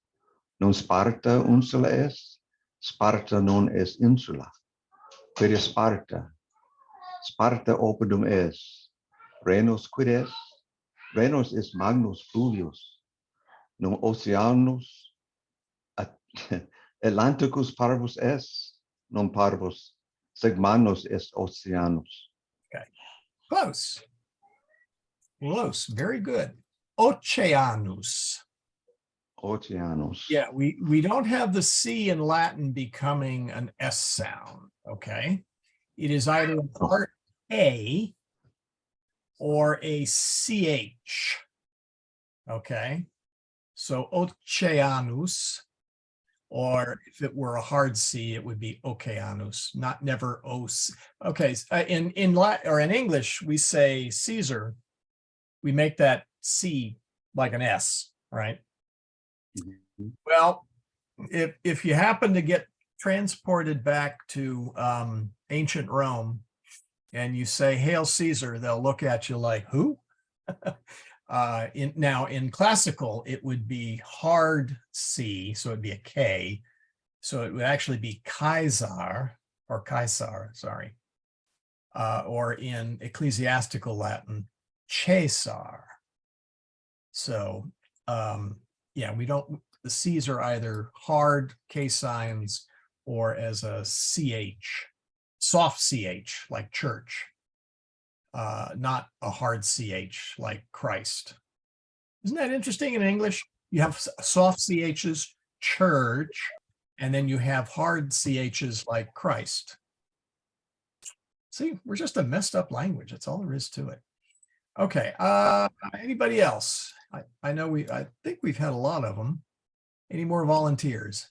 Non Sparta insula est, Sparta non est insula. Quidis Sparta? Sparta oppidum est. Rhenus quid est? Rhenus is Magnus Fluvius. Non Oceanus Atlanticus parvus est, non parvus, sed Magnus est Oceanus. Okay, close. Close, very good. Oceanus. Oceanus. Yeah, we don't have the C in Latin becoming an S sound, okay? It is either part A or a CH, okay? So Oceanus, or if it were a hard C, it would be Oceanus, not never O. Okay, in Latin or in English, we say Caesar, we make that C like an S, right? Mhm. Well, if you happen to get transported back to ancient Rome and you say, "Hail Caesar," they'll look at you like, who? In classical, it would be hard C, so it'd be a K. So it would actually be Kaiser, or Caesar, sorry. Or in ecclesiastical Latin, Caesar. So yeah, we don't, the C's are either hard K signs or as a CH, soft CH like church, not a hard CH like Christ. Isn't that interesting in English? You have soft CHs, church, and then you have hard CHs like Christ. See, we're just a messed up language. That's all there is to it. Okay, anybody else? I know I think we've had a lot of them. Any more volunteers?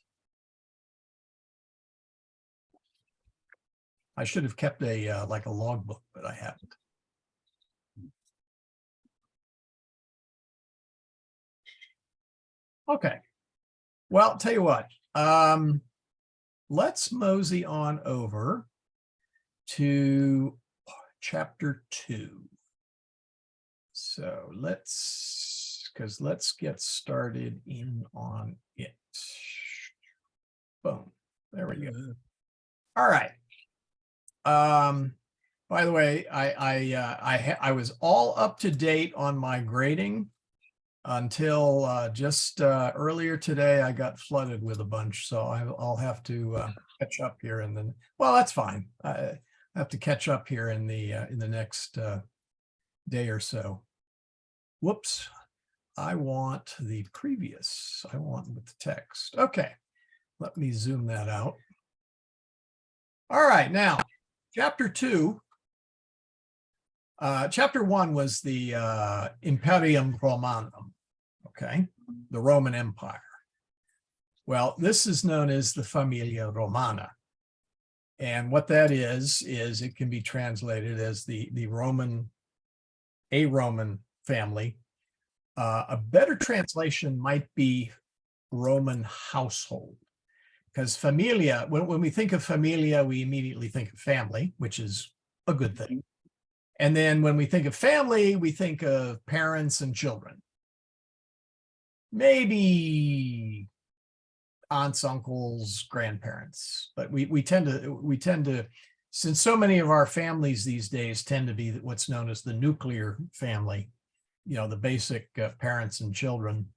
I should have kept a like a logbook, but I haven't. Okay. Well, tell you what, let's mosey on over to chapter 2. So let's get started in on it. Boom. There we go. All right. By the way, I was all up to date on my grading until just earlier today. I got flooded with a bunch, so I'll have to catch up here, and then, well, that's fine. I have to catch up here in the next day or so. Whoops, I want the previous. I want with the text. Okay, let me zoom that out. All right, now chapter 2. Chapter 1 was the Imperium Romanum, okay, the Roman Empire. Well, this is known as the Familia Romana. And what that is it can be translated as a Roman family. A better translation might be Roman household, because familia, when we think of familia, we immediately think of family, which is a good thing. And then when we think of family, we think of parents and children. Maybe aunts, uncles, grandparents, but we tend to, since so many of our families these days tend to be what's known as the nuclear family, you know, the basic parents and children,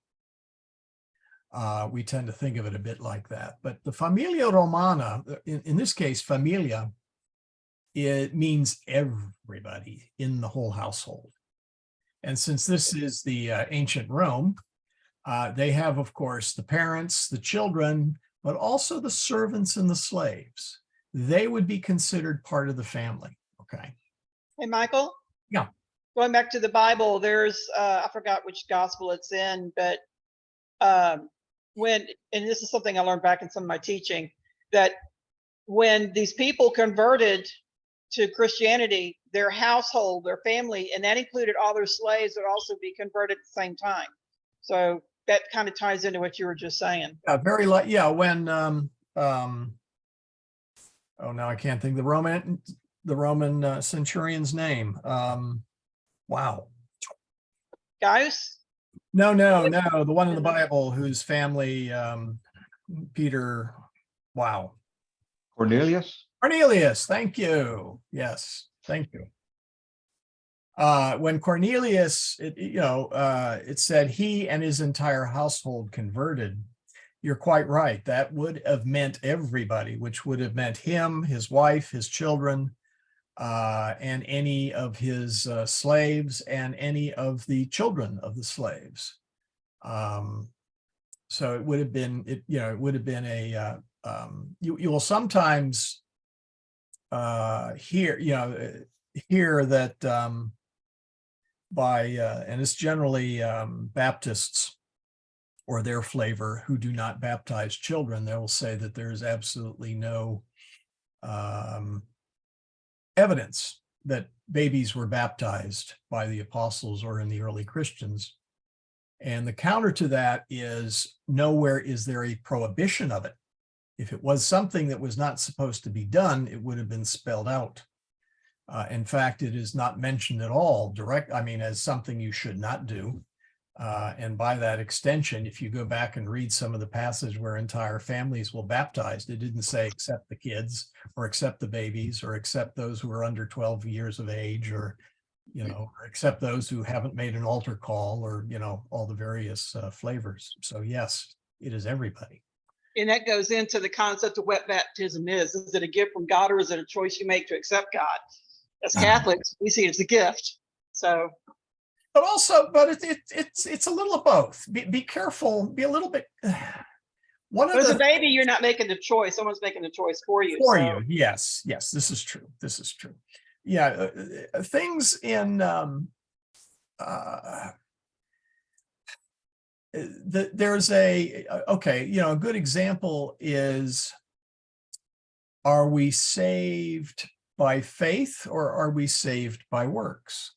we tend to think of it a bit like that. But the Familia Romana, in this case, familia, it means everybody in the whole household. And since this is the ancient Rome, they have, of course, the parents, the children, but also the servants and the slaves. They would be considered part of the family. Okay. Hey, Michael? Yeah. Going back to the Bible, there's, I forgot which gospel it's in, but and this is something I learned back in some of my teaching, that when these people converted to Christianity, their household, their family, and that included all their slaves, would also be converted at the same time. So that kind of ties into what you were just saying. Yeah, very like, yeah, when oh, now I can't think the Roman centurion's name. Wow. Gaius? No, the one in the Bible whose family Peter, wow. Cornelius, thank you. Yes, thank you. When Cornelius, it said he and his entire household converted. You're quite right. That would have meant everybody, which would have meant him, his wife, his children, and any of his slaves and any of the children of the slaves. So it would have been, it would have been a, you will sometimes hear that and it's generally Baptists or their flavor who do not baptize children. They will say that there's absolutely no evidence that babies were baptized by the apostles or in the early Christians. And the counter to that is, nowhere is there a prohibition of it. If it was something that was not supposed to be done, it would have been spelled out. In fact, it is not mentioned at all as something you should not do. And by that extension, if you go back and read some of the passage where entire families will baptize, it didn't say except the kids or except the babies or except those who are under 12 years of age or you know, except those who haven't made an altar call or, you know, all the various flavors. So yes, it is everybody. And that goes into the concept of what baptism is. Is it a gift from God, or is it a choice you make to accept God? As Catholics, we see it as a gift. So, but also, but it's a little of both. Be careful. Be a little bit. One of as a the baby, you're not making the choice. Someone's making the choice for you. for so. you, yes, yes, this is true. This is true. Yeah, things in there's a okay, you know, a good example is, are we saved by faith or are we saved by works?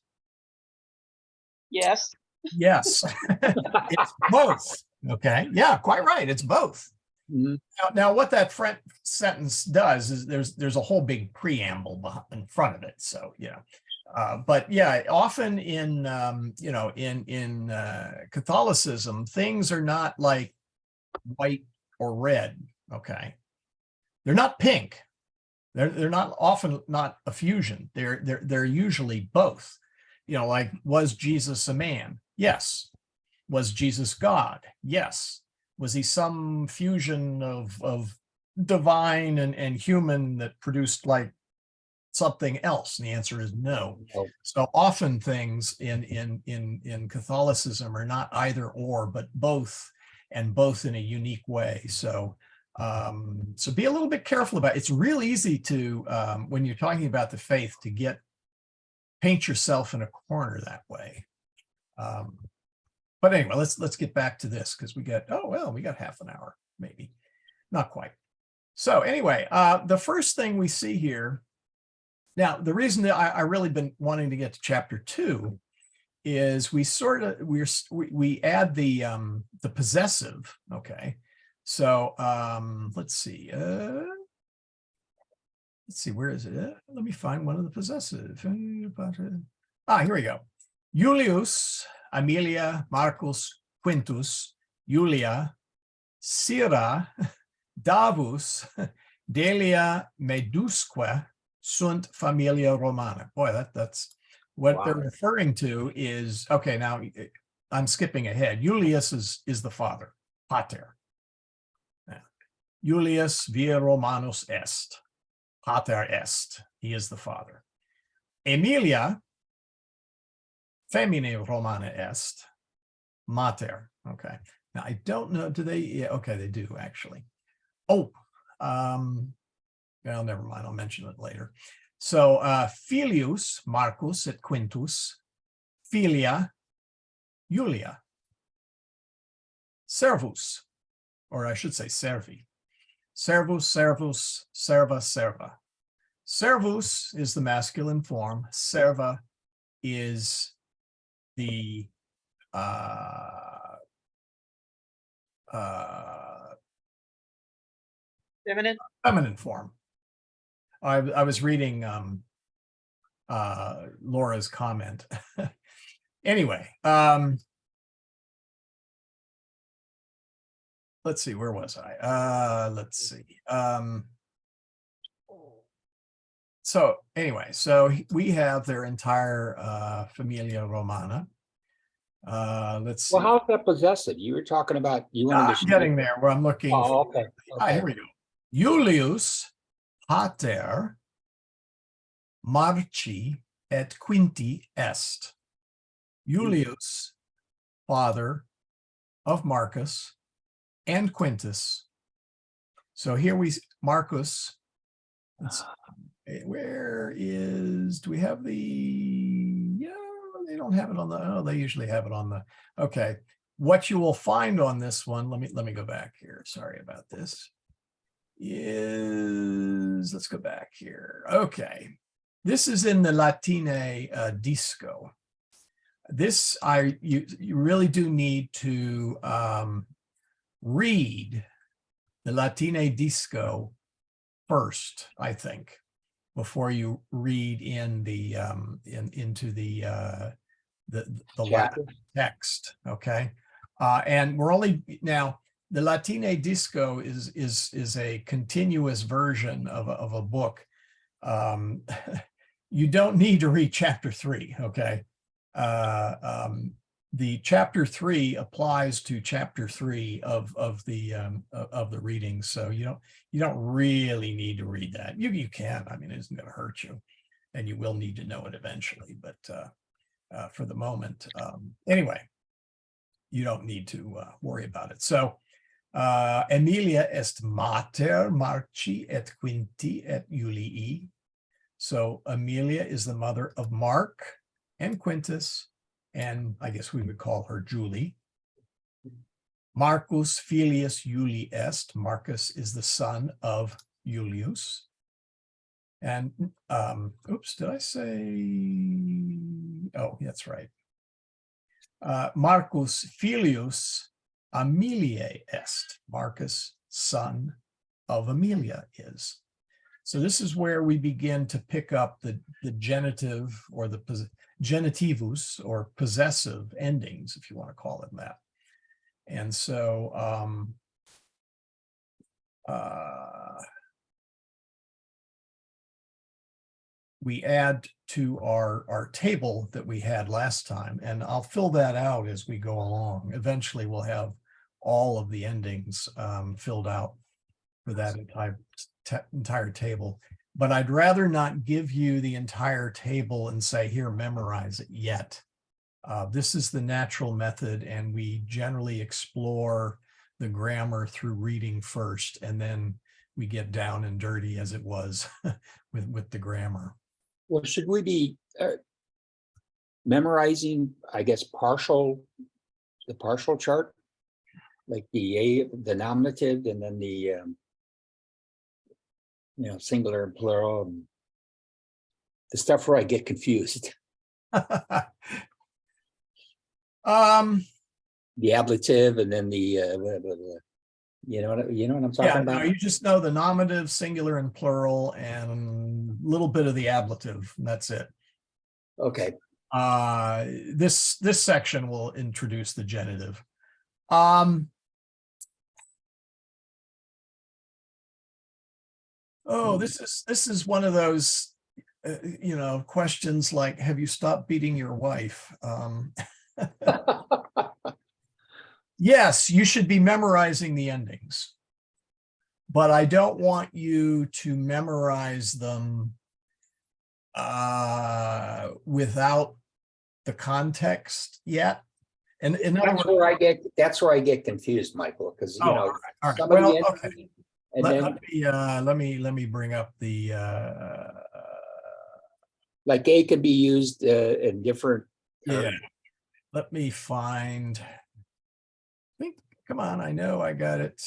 Yes. Yes, it's both. Okay, yeah, quite right. It's both. Mhm. Now, what that sentence does is there's a whole big preamble in front of it. So, you know, but yeah, often in you know, in Catholicism, things are not like white or red. Okay, they're not pink. They're not often not a fusion. They're usually both. You know, like, was Jesus a man? Yes. Was Jesus God? Yes. Was he some fusion of divine and human that produced like something else? And the answer is no. No. So often things in Catholicism are not either or, but both, and both in a unique way. So so be a little bit careful about it. It's real easy to when you're talking about the faith to paint yourself in a corner that way. But anyway, let's get back to this, because we got half an hour, maybe not quite. So anyway, the first thing we see here now, the reason that I really been wanting to get to chapter 2 is we add the possessive. Okay, so let's see, where is it? Let me find one of the possessive. Here we go. Julius, Aemilia, Marcus, Quintus, Julia, Sira, Davus, Delia, Medusque, sunt familia Romana. Boy, that's what Wow. they're referring to is, okay, now I'm skipping ahead. Julius is the father, pater. Julius via Romanus est, pater est, he is the father. Emilia, femine Romana est, mater. Okay. Now I don't know, do they? Yeah, okay, they do actually. Oh, well, never mind. I'll mention it later. So Filius, Marcus et Quintus, Filia, Julia. Servus, or I should say servi. Servus, servus, serva, serva. Servus is the masculine form. Serva is the feminine form. I was reading Laura's comment. Anyway, let's see, where was I? Let's see. So anyway, so we have their entire Familia Romana. Let's see. Well, how's that possessive? You were talking about, you wanted to. I'm getting there where I'm looking. Oh, okay. Here we go. Julius pater Marci et Quinti est. Julius, father of Marcus and Quintus. So here Marcus, where is, do we have yeah, they don't have it on they usually have it on okay. What you will find on this one, let me go back here. Sorry about this. Let's go back here. Okay. This is in the Latine disco. This you really do need to read the Latine disco first, I think, before you read in the into the Latin text. Okay, and we're only now. The Latine disco is a continuous version of a book. you don't need to read chapter 3, okay? The chapter 3 applies to chapter 3 of the readings, so you don't really need to read that. You can, I mean, it isn't going to hurt you, and you will need to know it eventually, but for the moment, anyway, you don't need to worry about it. So Emilia est mater Marci et Quinti et Julii. So Amelia is the mother of Mark and Quintus, and I guess we would call her Julie. Marcus filius Julii est. Marcus is the son of Julius. And oops, did I say? Oh, that's right. Marcus filius Ameliae est. Marcus, son of Amelia, is. So this is where we begin to pick up the genitive or the genitivus or possessive endings, if you want to call it that. And so we add to our table that we had last time, and I'll fill that out as we go along. Eventually we'll have all of the endings filled out for that entire table, but I'd rather not give you the entire table and say, here, memorize it yet. This is the natural method, and we generally explore the grammar through reading first, and then we get down and dirty, as it was with the grammar. Well, should we be memorizing, I guess, the partial chart, like the nominative, and then the singular and plural, and the stuff where I get confused. The ablative, and then the you know what I'm talking about? No, you just know the nominative, singular, and plural, and a little bit of the ablative, and that's it. Okay. This section will introduce the genitive. Oh, this is one of those questions like, have you stopped beating your wife? Yes, you should be memorizing the endings, but I don't want you to memorize them without the context yet. And that's where I get confused, Michael, because all right. Well, okay. Let me bring up the like A can be used in different. Let me find. Come on, I know I got it.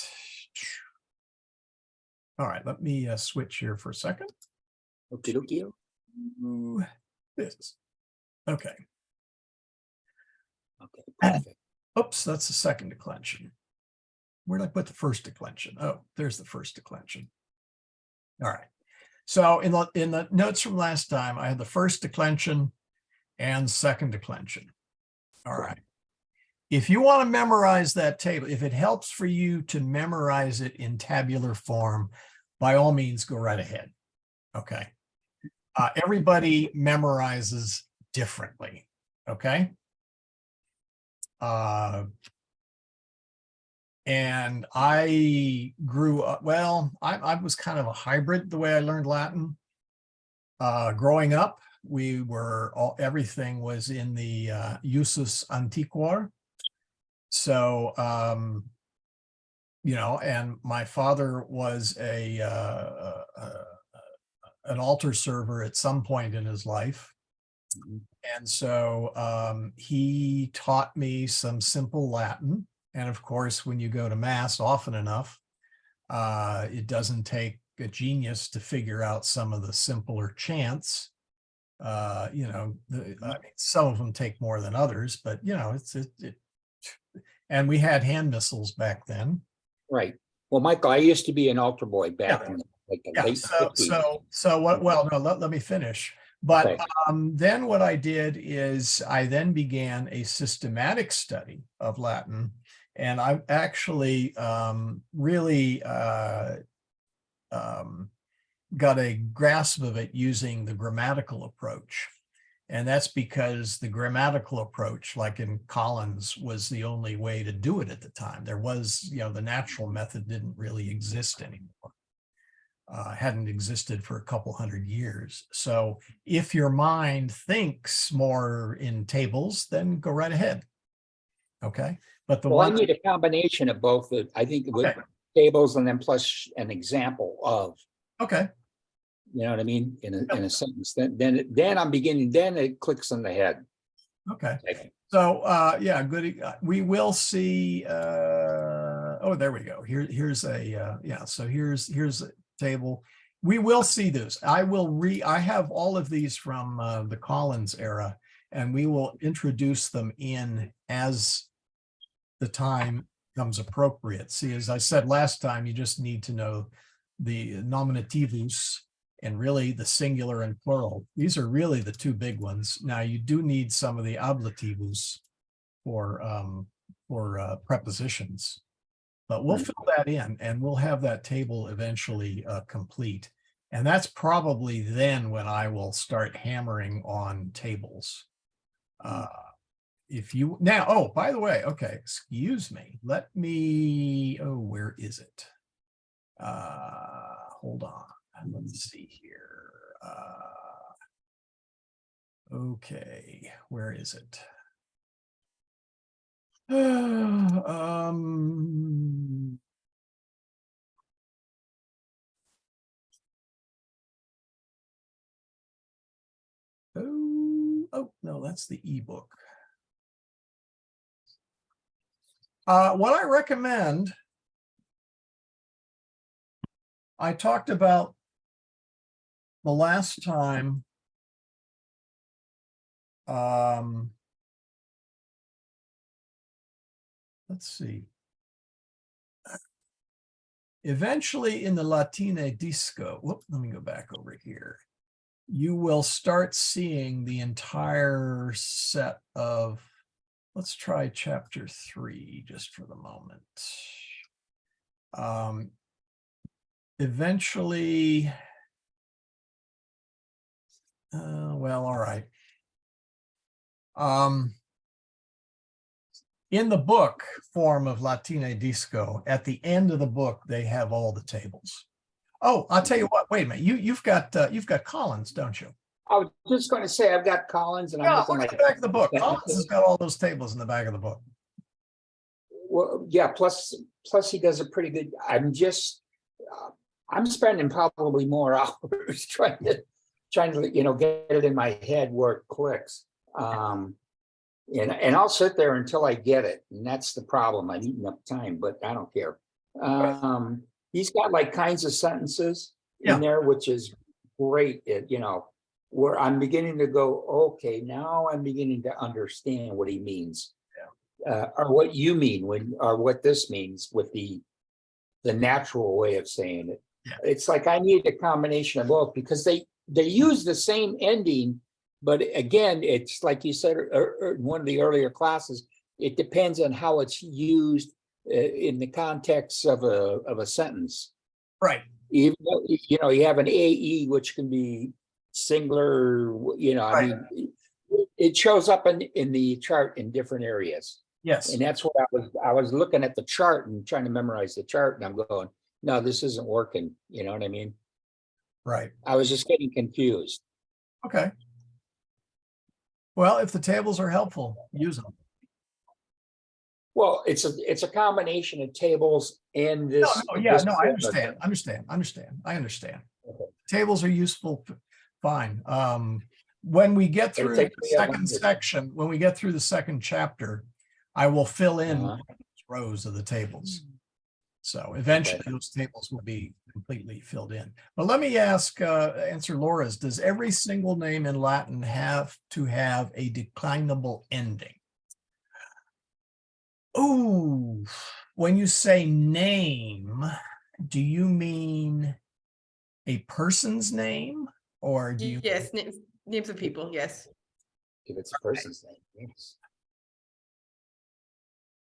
All right, let me switch here for a second. Okay. This. Okay. Okay, perfect. Oops, that's the second declension. Where did I put the first declension? Oh, there's the first declension. All right. So in the notes from last time, I had the first declension and second declension. All right. If you want to memorize that table, if it helps for you to memorize it in tabular form, by all means, go right ahead. Okay. Everybody memorizes differently. Okay. And I grew up, well, I was kind of a hybrid the way I learned Latin. Growing up, everything was in the usus antiquor. So, and my father was an altar server at some point in his life. And so he taught me some simple Latin. And of course, when you go to Mass often enough, it doesn't take a genius to figure out some of the simpler chants. I mean, some of them take more than others, but and we had hand missals back then. Right. Well, Michael, I used to be an altar boy back in the late 50s. So what? Well, no, let me finish. But Okay. Then what I did is I then began a systematic study of Latin, and I actually really got a grasp of it using the grammatical approach. And that's because the grammatical approach, like in Collins, was the only way to do it at the time. There was, the natural method didn't really exist anymore. Hadn't existed for a couple hundred years. So if your mind thinks more in tables, then go right ahead. Okay. But the Well, I one, need a combination of both. I think with okay. tables and then plus an example of, Okay. you know what I mean, in a sentence. Then I'm beginning. Then it clicks in the head. Okay. Okay. So yeah, good. We will see. Oh, there we go. Here's a yeah. So here's a table. We will see this. I have all of these from the Collins era, and we will introduce them in as the time comes appropriate. See, as I said last time, you just need to know the nominativus and really the singular and plural. These are really the two big ones. Now you do need some of the ablativus for prepositions, but we'll fill that in and we'll have that table eventually complete. And that's probably then when I will start hammering on tables. If you now, oh, by the way, okay, excuse me. Let me, oh, where is it? Hold on. Let's see here. Okay, where is it? Oh, no, that's the ebook. What I recommend, I talked about the last time, let's see. Eventually in the Latine disco, whoop, let me go back over here. You will start seeing the entire set of, let's try chapter 3 just for the moment. Eventually, well, all right. In the book form of Latine Disco, at the end of the book, they have all the tables. Oh, I'll tell you what, wait a minute. You've got Collins, don't you? I was just going to say I've got Collins, and I'm Yeah, looking look at like the back of the book. Collins has got all those tables in the back of the book. Well, yeah. Plus he does a pretty good. I'm spending probably more hours trying to get it in my head where it clicks. And I'll sit there until I get it, and that's the problem. I've eaten up time, but I don't care. He's got like kinds of sentences in there, which is great. Where I'm beginning to go, okay, now I'm beginning to understand what he means, or what you mean or what this means with the natural way of saying it. Yeah. It's like I need a combination of both because they use the same ending, but again, it's like you said in one of the earlier classes. It depends on how it's used in the context of a sentence. Right. Even though, you have an AE, which can be singular, right. I mean, it shows up in the chart in different areas. Yes. And that's what I was looking at the chart and trying to memorize the chart, and I'm going, no, this isn't working. You know what I mean? Right. I was just getting confused. Okay. Well, if the tables are helpful, use them. Well, it's a combination of tables and this. I understand. Okay. Tables are useful. Fine. When we get through the second section, when we get through the second chapter, I will fill in rows of the tables. So eventually those tables will be completely filled in. But let me answer Laura's. Does every single name in Latin have to have a declinable ending? Oh, when you say name, do you mean a person's name, or do you? Yes, names of people, yes. If it's a person's name, yes.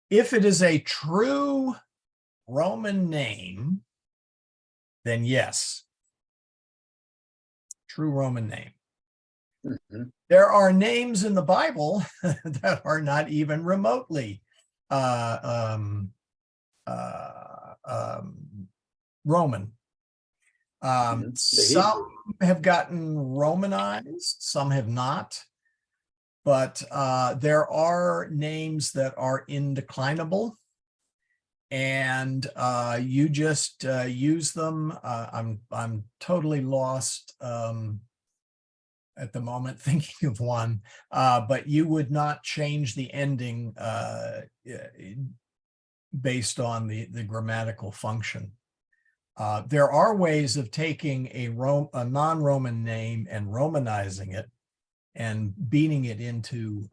If it is a true Roman name, then yes. true Roman name. Mhm. There are names in the Bible that are not even remotely Roman. Mhm. The Some Hebrew. have gotten Romanized, some have not. But there are names that are indeclinable, and you just use them. I'm totally lost at the moment thinking of one, but you would not change the ending based on the grammatical function. There are ways of taking a non-Roman name and Romanizing it and beating it into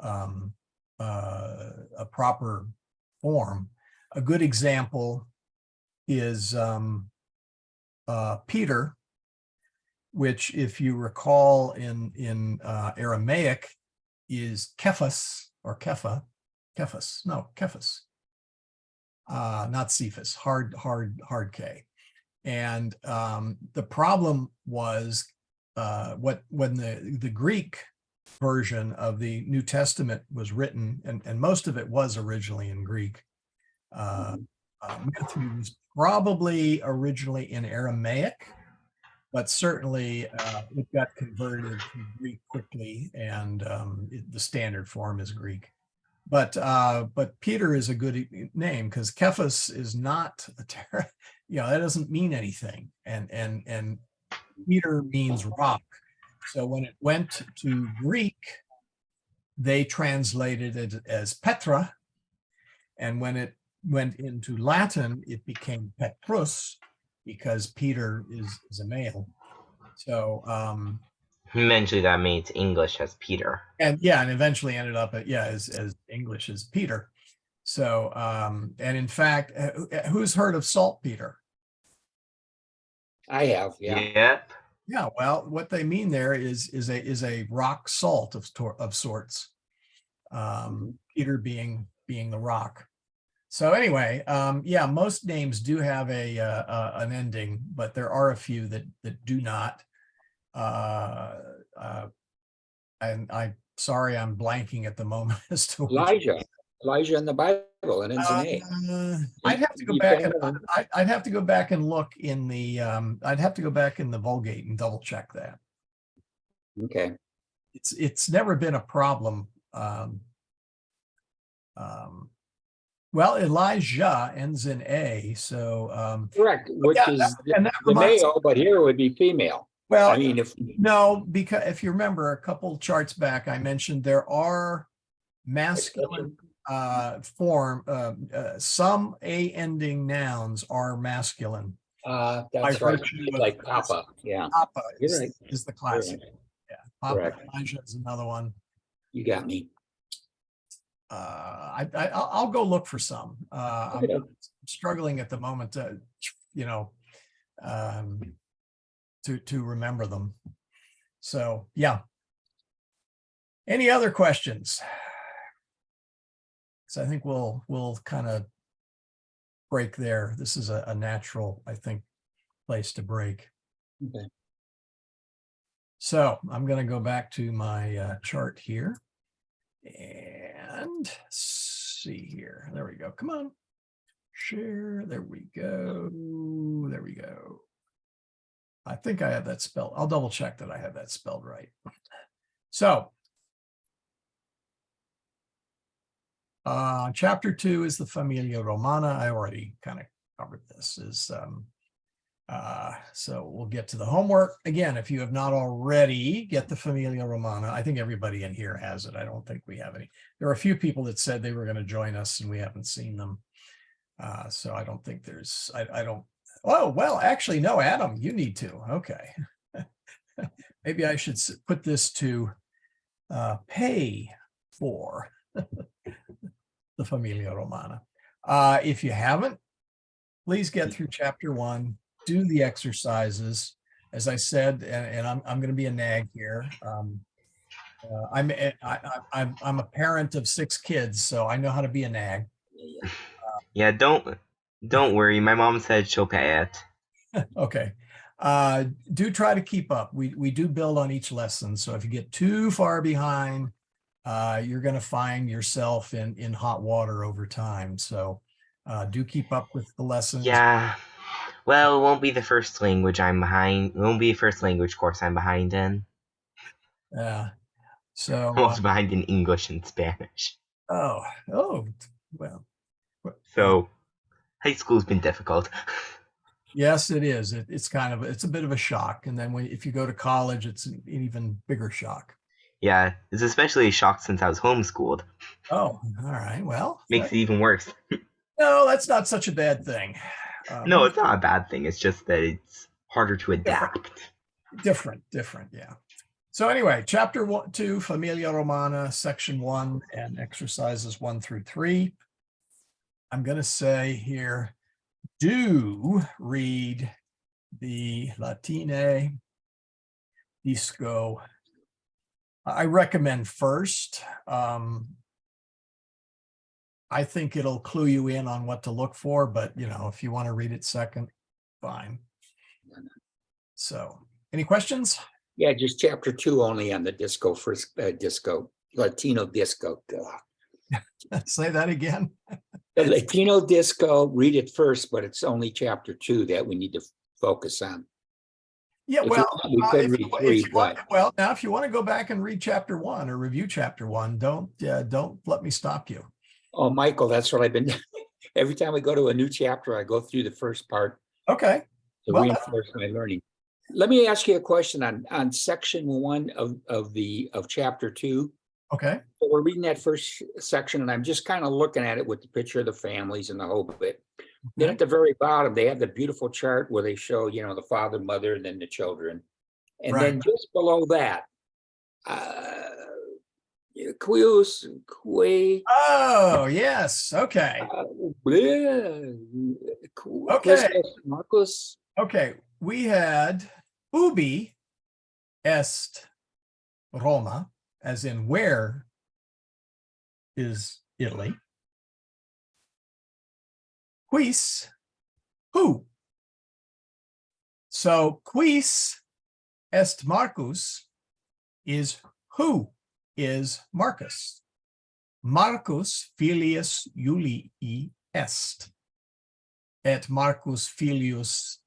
a proper form. A good example is Peter, which, if you recall, in Aramaic is Kephas or Kepha, Kephas, not Cephas, hard K. And the problem was when the Greek version of the New Testament was written, and most of it was originally in Greek. Matthew was probably originally in Aramaic, but certainly it got converted to Greek quickly, and the standard form is Greek. But Peter is a good name because Kephas is not that doesn't mean anything, and Peter means rock. So when it went to Greek, they translated it as Petra, and when it went into Latin, it became Petrus because Peter is a male. So Eventually that made it to English as Peter. and eventually ended up as English as Peter. So and in fact, who's heard of saltpeter? I have, yeah. Yep. Yeah, well, what they mean there is a rock salt of sorts. Peter being the rock. So anyway, most names do have an ending, but there are a few that do not. And I'm sorry, I'm blanking at the moment as to Elijah in the Bible, and ends in A. I'd have to go back and I'd have to go back and look in the I'd have to go back in the Vulgate and double check that. Okay. It's never been a problem. Well, Elijah ends in A, so Correct, which is and that the reminds- male, but here it would be female. Well, I mean, no, because if you remember a couple charts back, I mentioned there are masculine form. Some A ending nouns are masculine. that's By right, virtue of like the Papa, yeah. Papa You're right. is the classic. You're right. Yeah, Papa. Correct. Elijah is another one. You got me. I'll go look for some. I'm struggling at the moment to, to remember them. So yeah. Any other questions? So I think we'll kind of break there. This is a natural, I think, place to break. Okay. So I'm going to go back to my chart here and see here. There we go. Come on. Share. There we go. There we go. I think I have that spelled. I'll double check that I have that spelled right. So chapter 2 is the Familia Romana. I already kind of covered this. So we'll get to the homework. Again, if you have not already, get the Familia Romana. I think everybody in here has it. I don't think we have any. There are a few people that said they were going to join us and we haven't seen them. So I don't think there's, I don't, oh, well, actually, no, Adam, you need to. Okay. Maybe I should put this to pay for the Familia Romana. If you haven't, please get through chapter 1, do the exercises. As I said, and I'm going to be a nag here. I'm a parent of 6 kids, so I know how to be a nag. Yeah, don't worry. My mom said she'll pay it. Okay. Do try to keep up. We do build on each lesson. So if you get too far behind, you're going to find yourself in hot water over time. So do keep up with the lessons. Yeah. Well, it won't be the first language I'm behind. It won't be the first language course I'm behind in. So I'm also behind in English and Spanish. oh, well. So high school's been difficult. Yes, it is. It's a bit of a shock. And then if you go to college, it's an even bigger shock. Yeah, it's especially a shock since I was homeschooled. Oh, all right. Well, Makes it even worse. no, that's not such a bad thing. No, it's not a bad thing. It's just that it's harder to adapt. Different, yeah. So anyway, chapter 2, Familia Romana, section 1, and exercises 1 through 3. I'm going to say here, do read the Latine Disco. I recommend first. I think it'll clue you in on what to look for, but if you want to read it second, fine. So, any questions? Yeah, just chapter 2 only on the disco, first disco, Latino disco. Say that again. The Latino disco, read it first, but it's only chapter 2 that we need to focus on. Yeah, we could read 3, but now if you want to go back and read chapter 1 or review chapter 1, don't let me stop you. Oh, Michael, that's what I've been. Every time we go to a new chapter, I go through the first part. Okay. To reinforce my learning. Let me ask you a question on section 1 of chapter 2. Okay. So we're reading that first section, and I'm just kind of looking at it with the picture of the families and the whole bit. Then at the very bottom, they have the beautiful chart where they show, the father, mother, and then the children. And then just below that, Quius, Quay. Oh, yes. Okay. Okay. Marcus. Okay. We had ubi est Roma, as in where is Italy. Quis, who. So quis est Marcus is who is Marcus. Marcus filius Julii est, et Marcus filius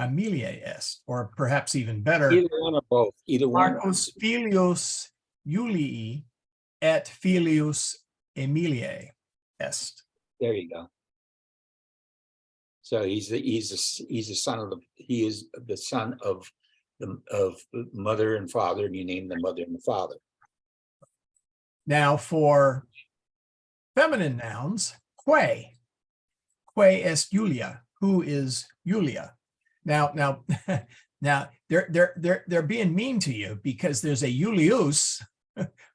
Aemiliae est, or perhaps even better, Either one or both. Either one. Marcus filius Julii et filius Aemiliae est. There you go. So he is the son of the mother and father, and you name the mother and the father. Now for feminine nouns, quae est Julia, who is Julia. Now they're being mean to you because there's a Julius,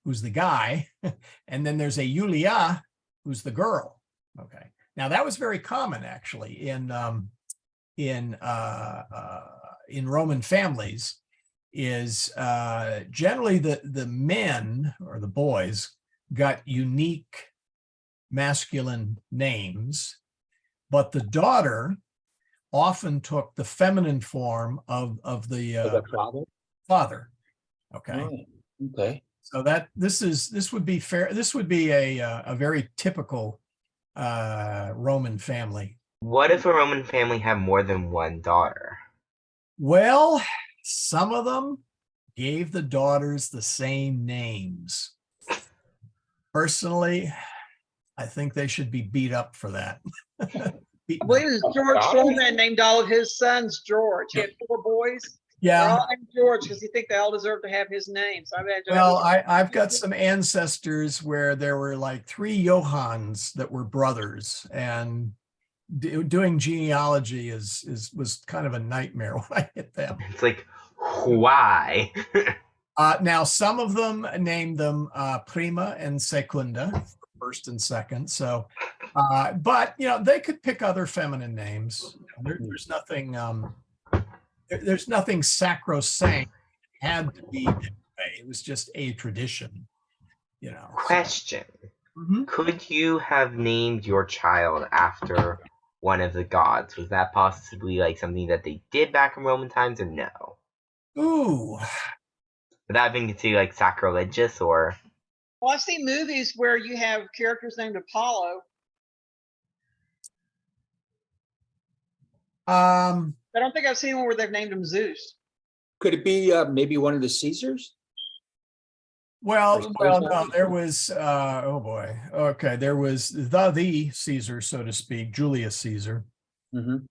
who's the guy, and then there's a Julia, who's the girl. Okay. Now that was very common actually in Roman families. Is generally the men or the boys got unique masculine names, but the daughter often took the feminine form of the father. Okay. Oh, okay. So this would be fair. This would be a very typical Roman family. What if a Roman family had more than one daughter? Well, some of them gave the daughters the same names. Personally, I think they should be beat up for that. I believe it was George Foreman named all of his sons George. He had 4 boys. Yeah. They're all named George because he think they all deserve to have his name. So I've got some ancestors where there were like 3 Johanns that were brothers, and doing genealogy was kind of a nightmare when I hit them. It's like, why? Now some of them named them prima and secunda, first and second. So, but they could pick other feminine names. There's nothing sacrosanct. It had to be that way. It was just a tradition. Question. So. Could you have named your child after one of the gods. Was that possibly like something that they did back in Roman times, or no? Ooh, Would that have been considered like sacrilegious, or? Well, I've seen movies where you have characters named Apollo. um, I don't think I've seen one where they've named him Zeus. Could it be maybe one of the Caesars? well, Or no, there was, oh boy, okay, there was the Caesar, so to speak, Julius Caesar, Mhm.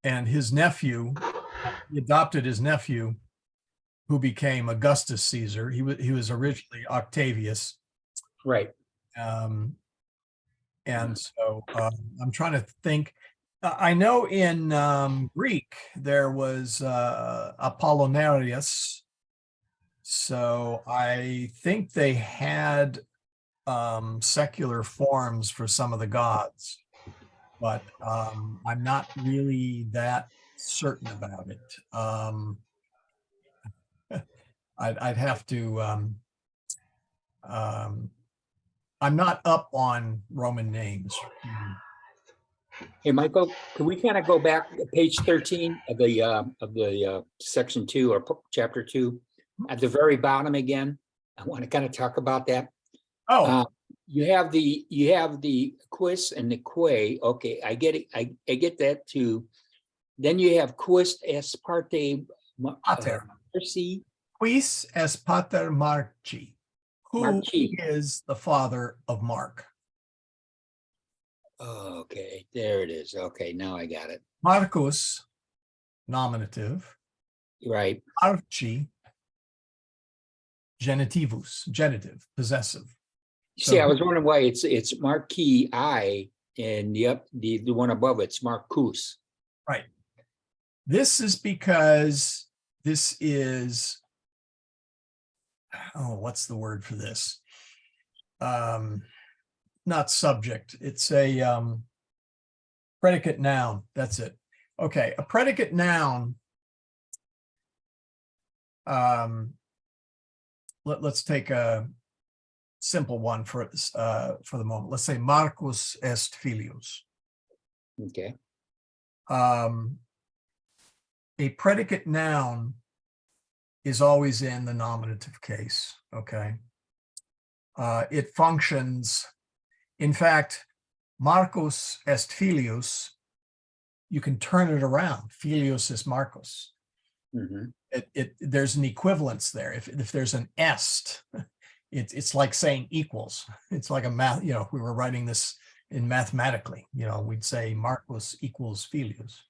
and his nephew, he adopted his nephew, who became Augustus Caesar. He was originally Octavius, Right. and so I'm trying to think. I know in Greek there was Apollonarius, so I think they had secular forms for some of the gods, but I'm not really that certain about it. I'd have to. I'm not up on Roman names. Hey, Michael, can we kind of go back to page 13 of the section 2 or chapter 2 at the very bottom again? I want to kind of talk about that. Oh, You have the quis and the que. Okay, I get it. I get that too. Then you have quis es parte pater. Marci. Quis es pater Marci? Who Marci. is the father of Mark? Okay, there it is. Okay, now I got it. Marcus, nominative. Right. Marci, genitivus, genitive, possessive. See, So- I was wondering why it's Marquis I and the one above it's Marcus. Right. This is because this is, oh, what's the word for this? Not subject. It's a predicate noun. That's it. Okay, a predicate noun. Let's take a simple one for the moment. Let's say Marcus est filius. Okay. A predicate noun is always in the nominative case. Okay. It functions. In fact, Marcus est filius, you can turn it around. Filius is Marcus. Mhm. There's an equivalence there. If there's an est, it's like saying equals. It's like a math, if we were writing this in mathematically, we'd say Marcus equals Filius.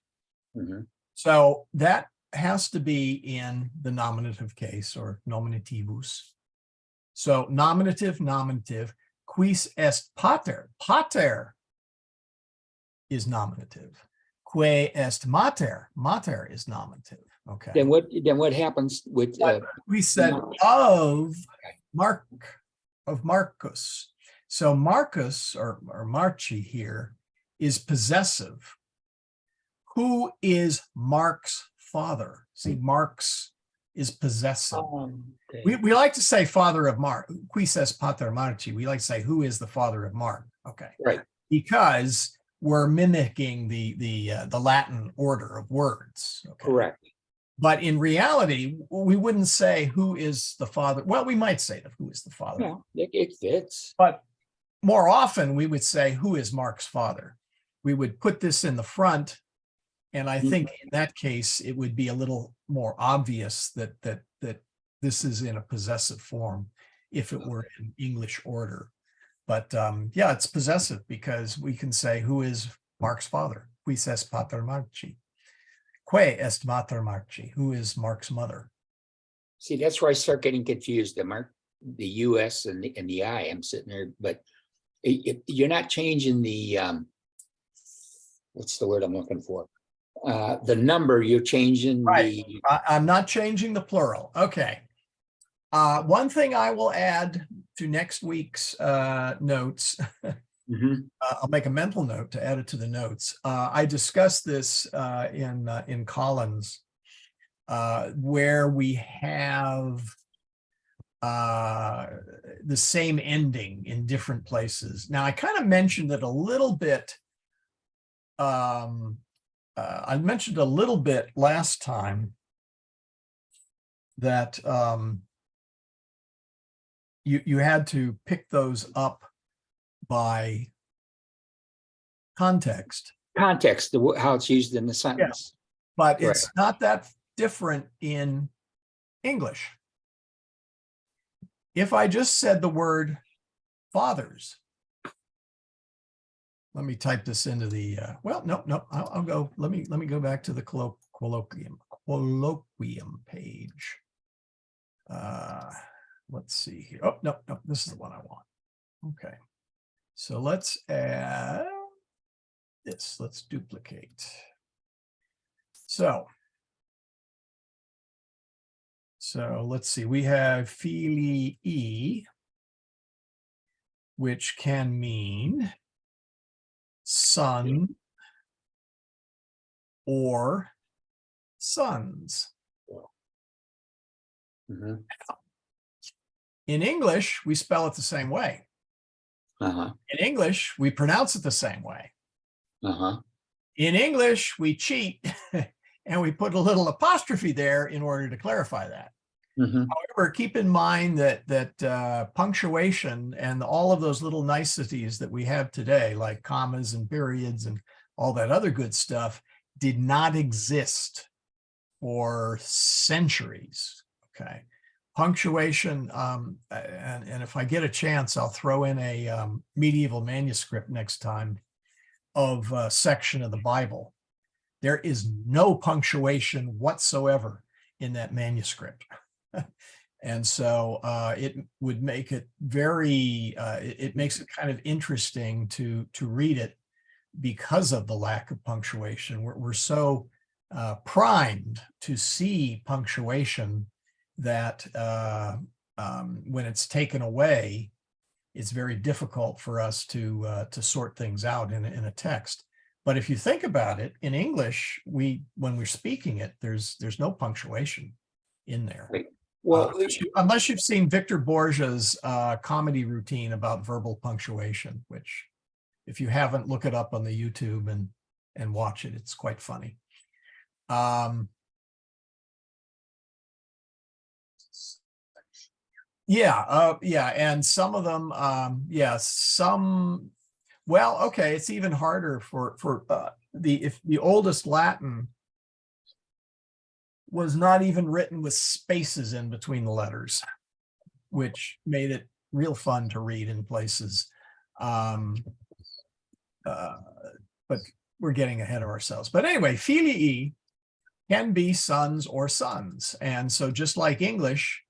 Mhm. So that has to be in the nominative case or nominativus. So nominative, quis est pater. Pater is nominative. Que est mater. Mater is nominative. Okay. Then what happens with We said Mark. of Marcus. So Marcus or Marci here is possessive. Who is Mark's father? See, Mark's is possessive. Okay. We like to say father of Mark. Quis est pater Marci. We like to say who is the father of Mark. Okay. Right. Because we're mimicking the Latin order of words. Okay. Correct. But in reality, we wouldn't say who is the father. Well, we might say that who is the father. Yeah, it fits. But more often we would say who is Mark's father. We would put this in the front. And I think in that case, it would be a little more obvious that this is in a possessive form if it were in English order. But yeah, it's possessive because we can say who is Mark's father. Quis est pater Marci. Que est mater Marci. Who is Mark's mother? See, that's where I start getting confused. The US and the I. I'm sitting there, but you're not changing the what's the word I'm looking for? The number, you're changing Right. the I'm not changing the plural. Okay. One thing I will add to next week's notes, Mhm. I'll make a mental note to add it to the notes. I discussed this in Collins, where we have the same ending in different places. Now, I kind of mentioned it a little bit I mentioned a little bit last time that you had to pick those up by context, Context, how it's used in the sentence. but Right. it's not that different in English. If I just said the word fathers, let me type this into the, well, no, I'll go, let me go back to the colloquium page. Let's see here. Oh, no, this is the one I want. Okay. So let's add this, let's duplicate. So let's see, we have filii, which can mean son or sons. Mhm. In English, we spell it the same way. Uh-huh. In English, we pronounce it the same way. Uh-huh. In English, we cheat and we put a little apostrophe there in order to clarify that. Mhm. However, keep in mind that punctuation and all of those little niceties that we have today, like commas and periods and all that other good stuff, did not exist for centuries. Okay. Punctuation, and if I get a chance, I'll throw in a medieval manuscript next time of a section of the Bible. There is no punctuation whatsoever in that manuscript. And so it would make it very, it makes it kind of interesting to read it because of the lack of punctuation. We're so primed to see punctuation that when it's taken away, it's very difficult for us to sort things out in a text. But if you think about it, in English, when we're speaking it, there's no punctuation in there. Right. Well, unless you've seen Victor Borgia's comedy routine about verbal punctuation, which if you haven't, look it up on the YouTube and watch it. It's quite funny. Yeah, and some of them, well, okay, it's even harder for if the oldest Latin was not even written with spaces in between the letters, which made it real fun to read in places. But we're getting ahead of ourselves. But anyway, filii can be sons or sons. And so just like English,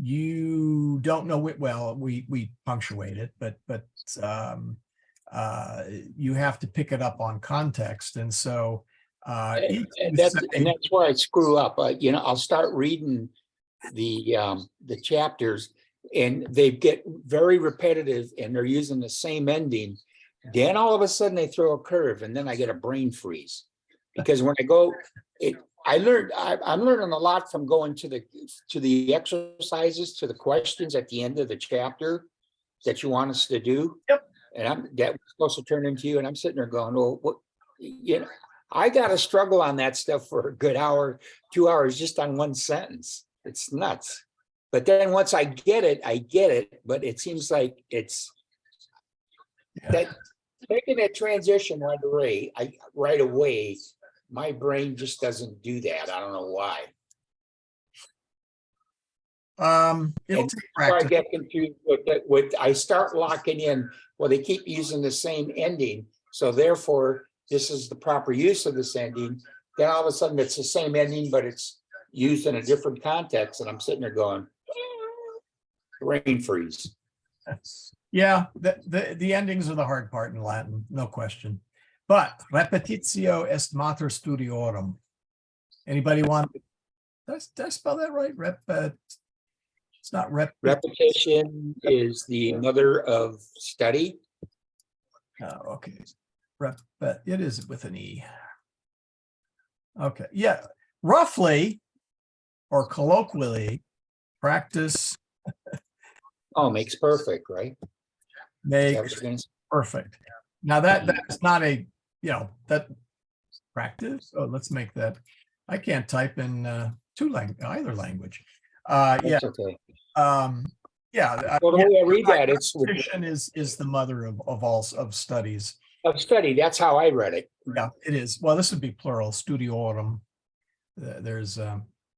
you don't know it. Well, we punctuate it, but you have to pick it up on context. And so and that's where I screw up. I'll start reading the chapters and they get very repetitive and they're using the same ending. Then all of a sudden they throw a curve and then I get a brain freeze because when I go, I'm learning a lot from going to the exercises, to the questions at the end of the chapter that you want us to do. Yep. And that was supposed to turn into you. And I'm sitting there going, well, what, I got to struggle on that stuff for a good hour, 2 hours, just on one sentence. It's nuts. But then once I get it, but it seems like it's that making that transition right away, my brain just doesn't do that. I don't know why. It'll take practice. I get confused with I start locking in, well, they keep using the same ending. So therefore, this is the proper use of this ending. Then all of a sudden it's the same ending, but it's used in a different context. And I'm sitting there going, brain freeze. Yeah, the endings are the hard part in Latin, no question. But repetitio est mater studiorum. Anybody want? Did I spell that right? It's not repetition is the mother of study. Oh, okay. It is with an E. Okay, yeah, roughly or colloquially, practice. Oh, makes perfect, right? Makes perfect. Now that's not a that practice. Oh, let's make that. I can't type in either language. Yeah. That's okay. Yeah. Well, the way I read that, it's Repetition is the mother of all of studies. of study. That's how I read it. Yeah, it is. Well, this would be plural, studiorum. There's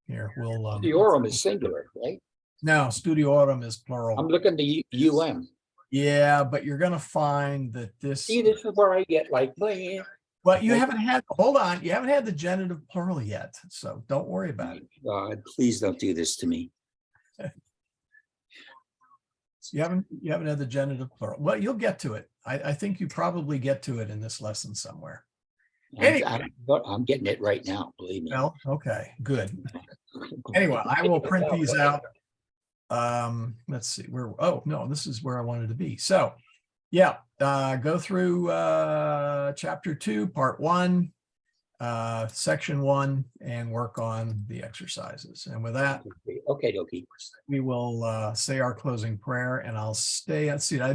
here, we'll The orum is singular, right? no, studiorum is I'm plural. looking to UM. Yeah, but you're gonna find that this, See, this is where I get like, man. well, you haven't had, hold on, you haven't had the genitive plural yet, so don't worry about it. God, please don't do this to me. So you haven't had the genitive plural. Well, you'll get to it. I think you probably get to it in this lesson somewhere. I'm getting it right now, believe me. Well, okay, good. Anyway, I will print these out. Let's see where, oh, no, this is where I wanted to be. So, yeah, go through chapter 2, part 1, section 1, and work on the exercises. And with that, Okay. we will say our closing prayer, and I'll stay. Let's see, did I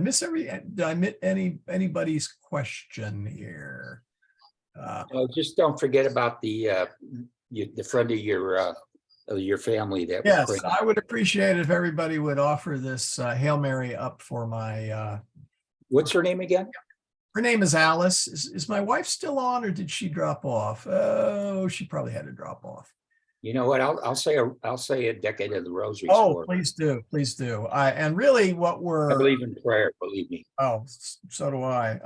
miss anybody's question here? Just don't forget about the friend of your family that was Yes, praying. I would appreciate it if everybody would offer this Hail Mary up for my. What's her name again? Her name is Alice. Is my wife still on, or did she drop off? Oh, she probably had to drop off. You know what? I'll say a decade of the rosary. Oh, please do, please do. And really, what I believe in prayer. Believe me. Oh, so do I.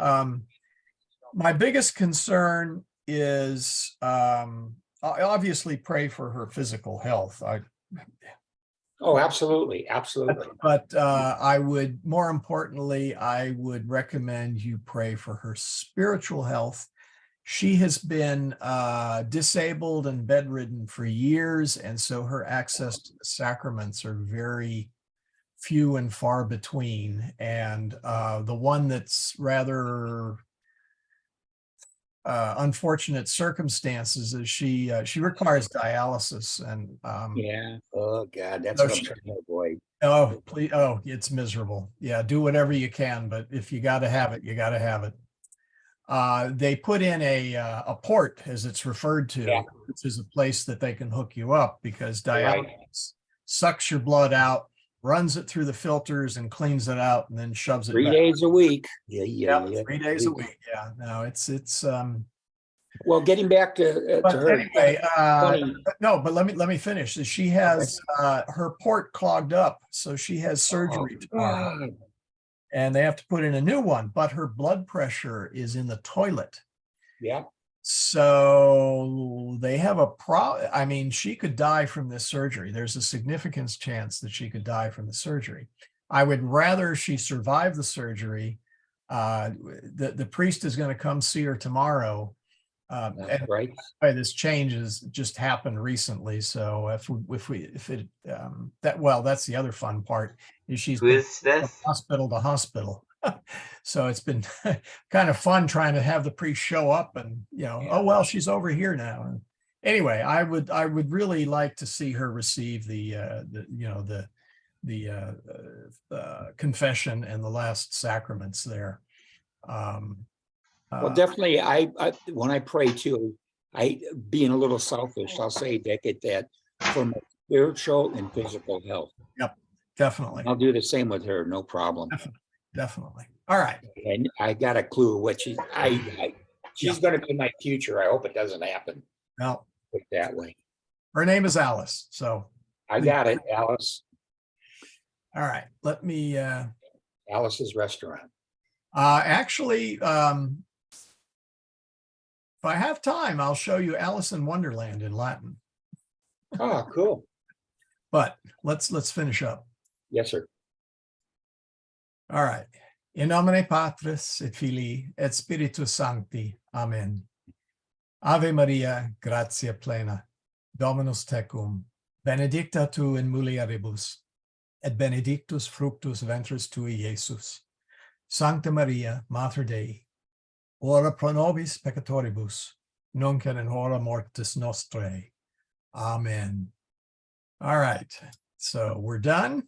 My biggest concern is I obviously pray for her physical health. Oh, absolutely. But I would, more importantly, I would recommend you pray for her spiritual health. She has been disabled and bedridden for years, and so her access to the sacraments are very few and far between. And the one that's rather unfortunate circumstances is she requires dialysis, and Yeah. Oh God, that's No, what I'm she- trying to avoid. oh please, oh, it's miserable. Yeah, do whatever you can, but if you got to have it, you got to have it. They put in a port, as it's referred to, Yeah. which is a place that they can hook you up, because Right. dialysis sucks your blood out, runs it through the filters and cleans it out, and then shoves it 3 back. days a week. Yeah, Yeah. 3 days a week. Yeah, no, it's Well, getting back to but her. anyway, funny. no, but let me finish. She has her port clogged up, so she has surgery tomorrow, God. and they have to put in a new one, but her blood pressure is in the toilet. Yeah. So they have I mean, she could die from this surgery. There's a significant chance that she could die from the surgery. I would rather she survive the surgery. The priest is going to come see her tomorrow. That's And right. this change has just happened recently. So that's the other fun part, is she's Who been is this? from hospital to hospital. So it's been kind of fun trying to have the priest show up and, oh, well, she's over here now. And anyway, I would really like to see her receive the confession and the last sacraments there. Well, definitely. I when I pray too, being a little selfish, I'll say, Beckett, that for my spiritual and physical health. Yep, definitely. I'll do the same with her, no problem. Definitely. All right. And I got a clue what she's going to be my future. I hope it doesn't happen. Well, Put it that way. her name is Alice. So I got it, Alice. all right. Let me Alice's restaurant. actually, if I have time, I'll show you Alice in Wonderland in Latin. Oh, cool. But let's finish up. Yes, sir. All right. In nomine Patris et Filii et Spiritus Sancti. Amen. Ave Maria, gratia plena, Dominus tecum, benedicta tu in mulieribus, et benedictus fructus ventris tui, Iesus. Sancta Maria, Mater Dei, ora pro nobis peccatoribus, nunc et in hora mortis nostrae. Amen. All right. So we're done.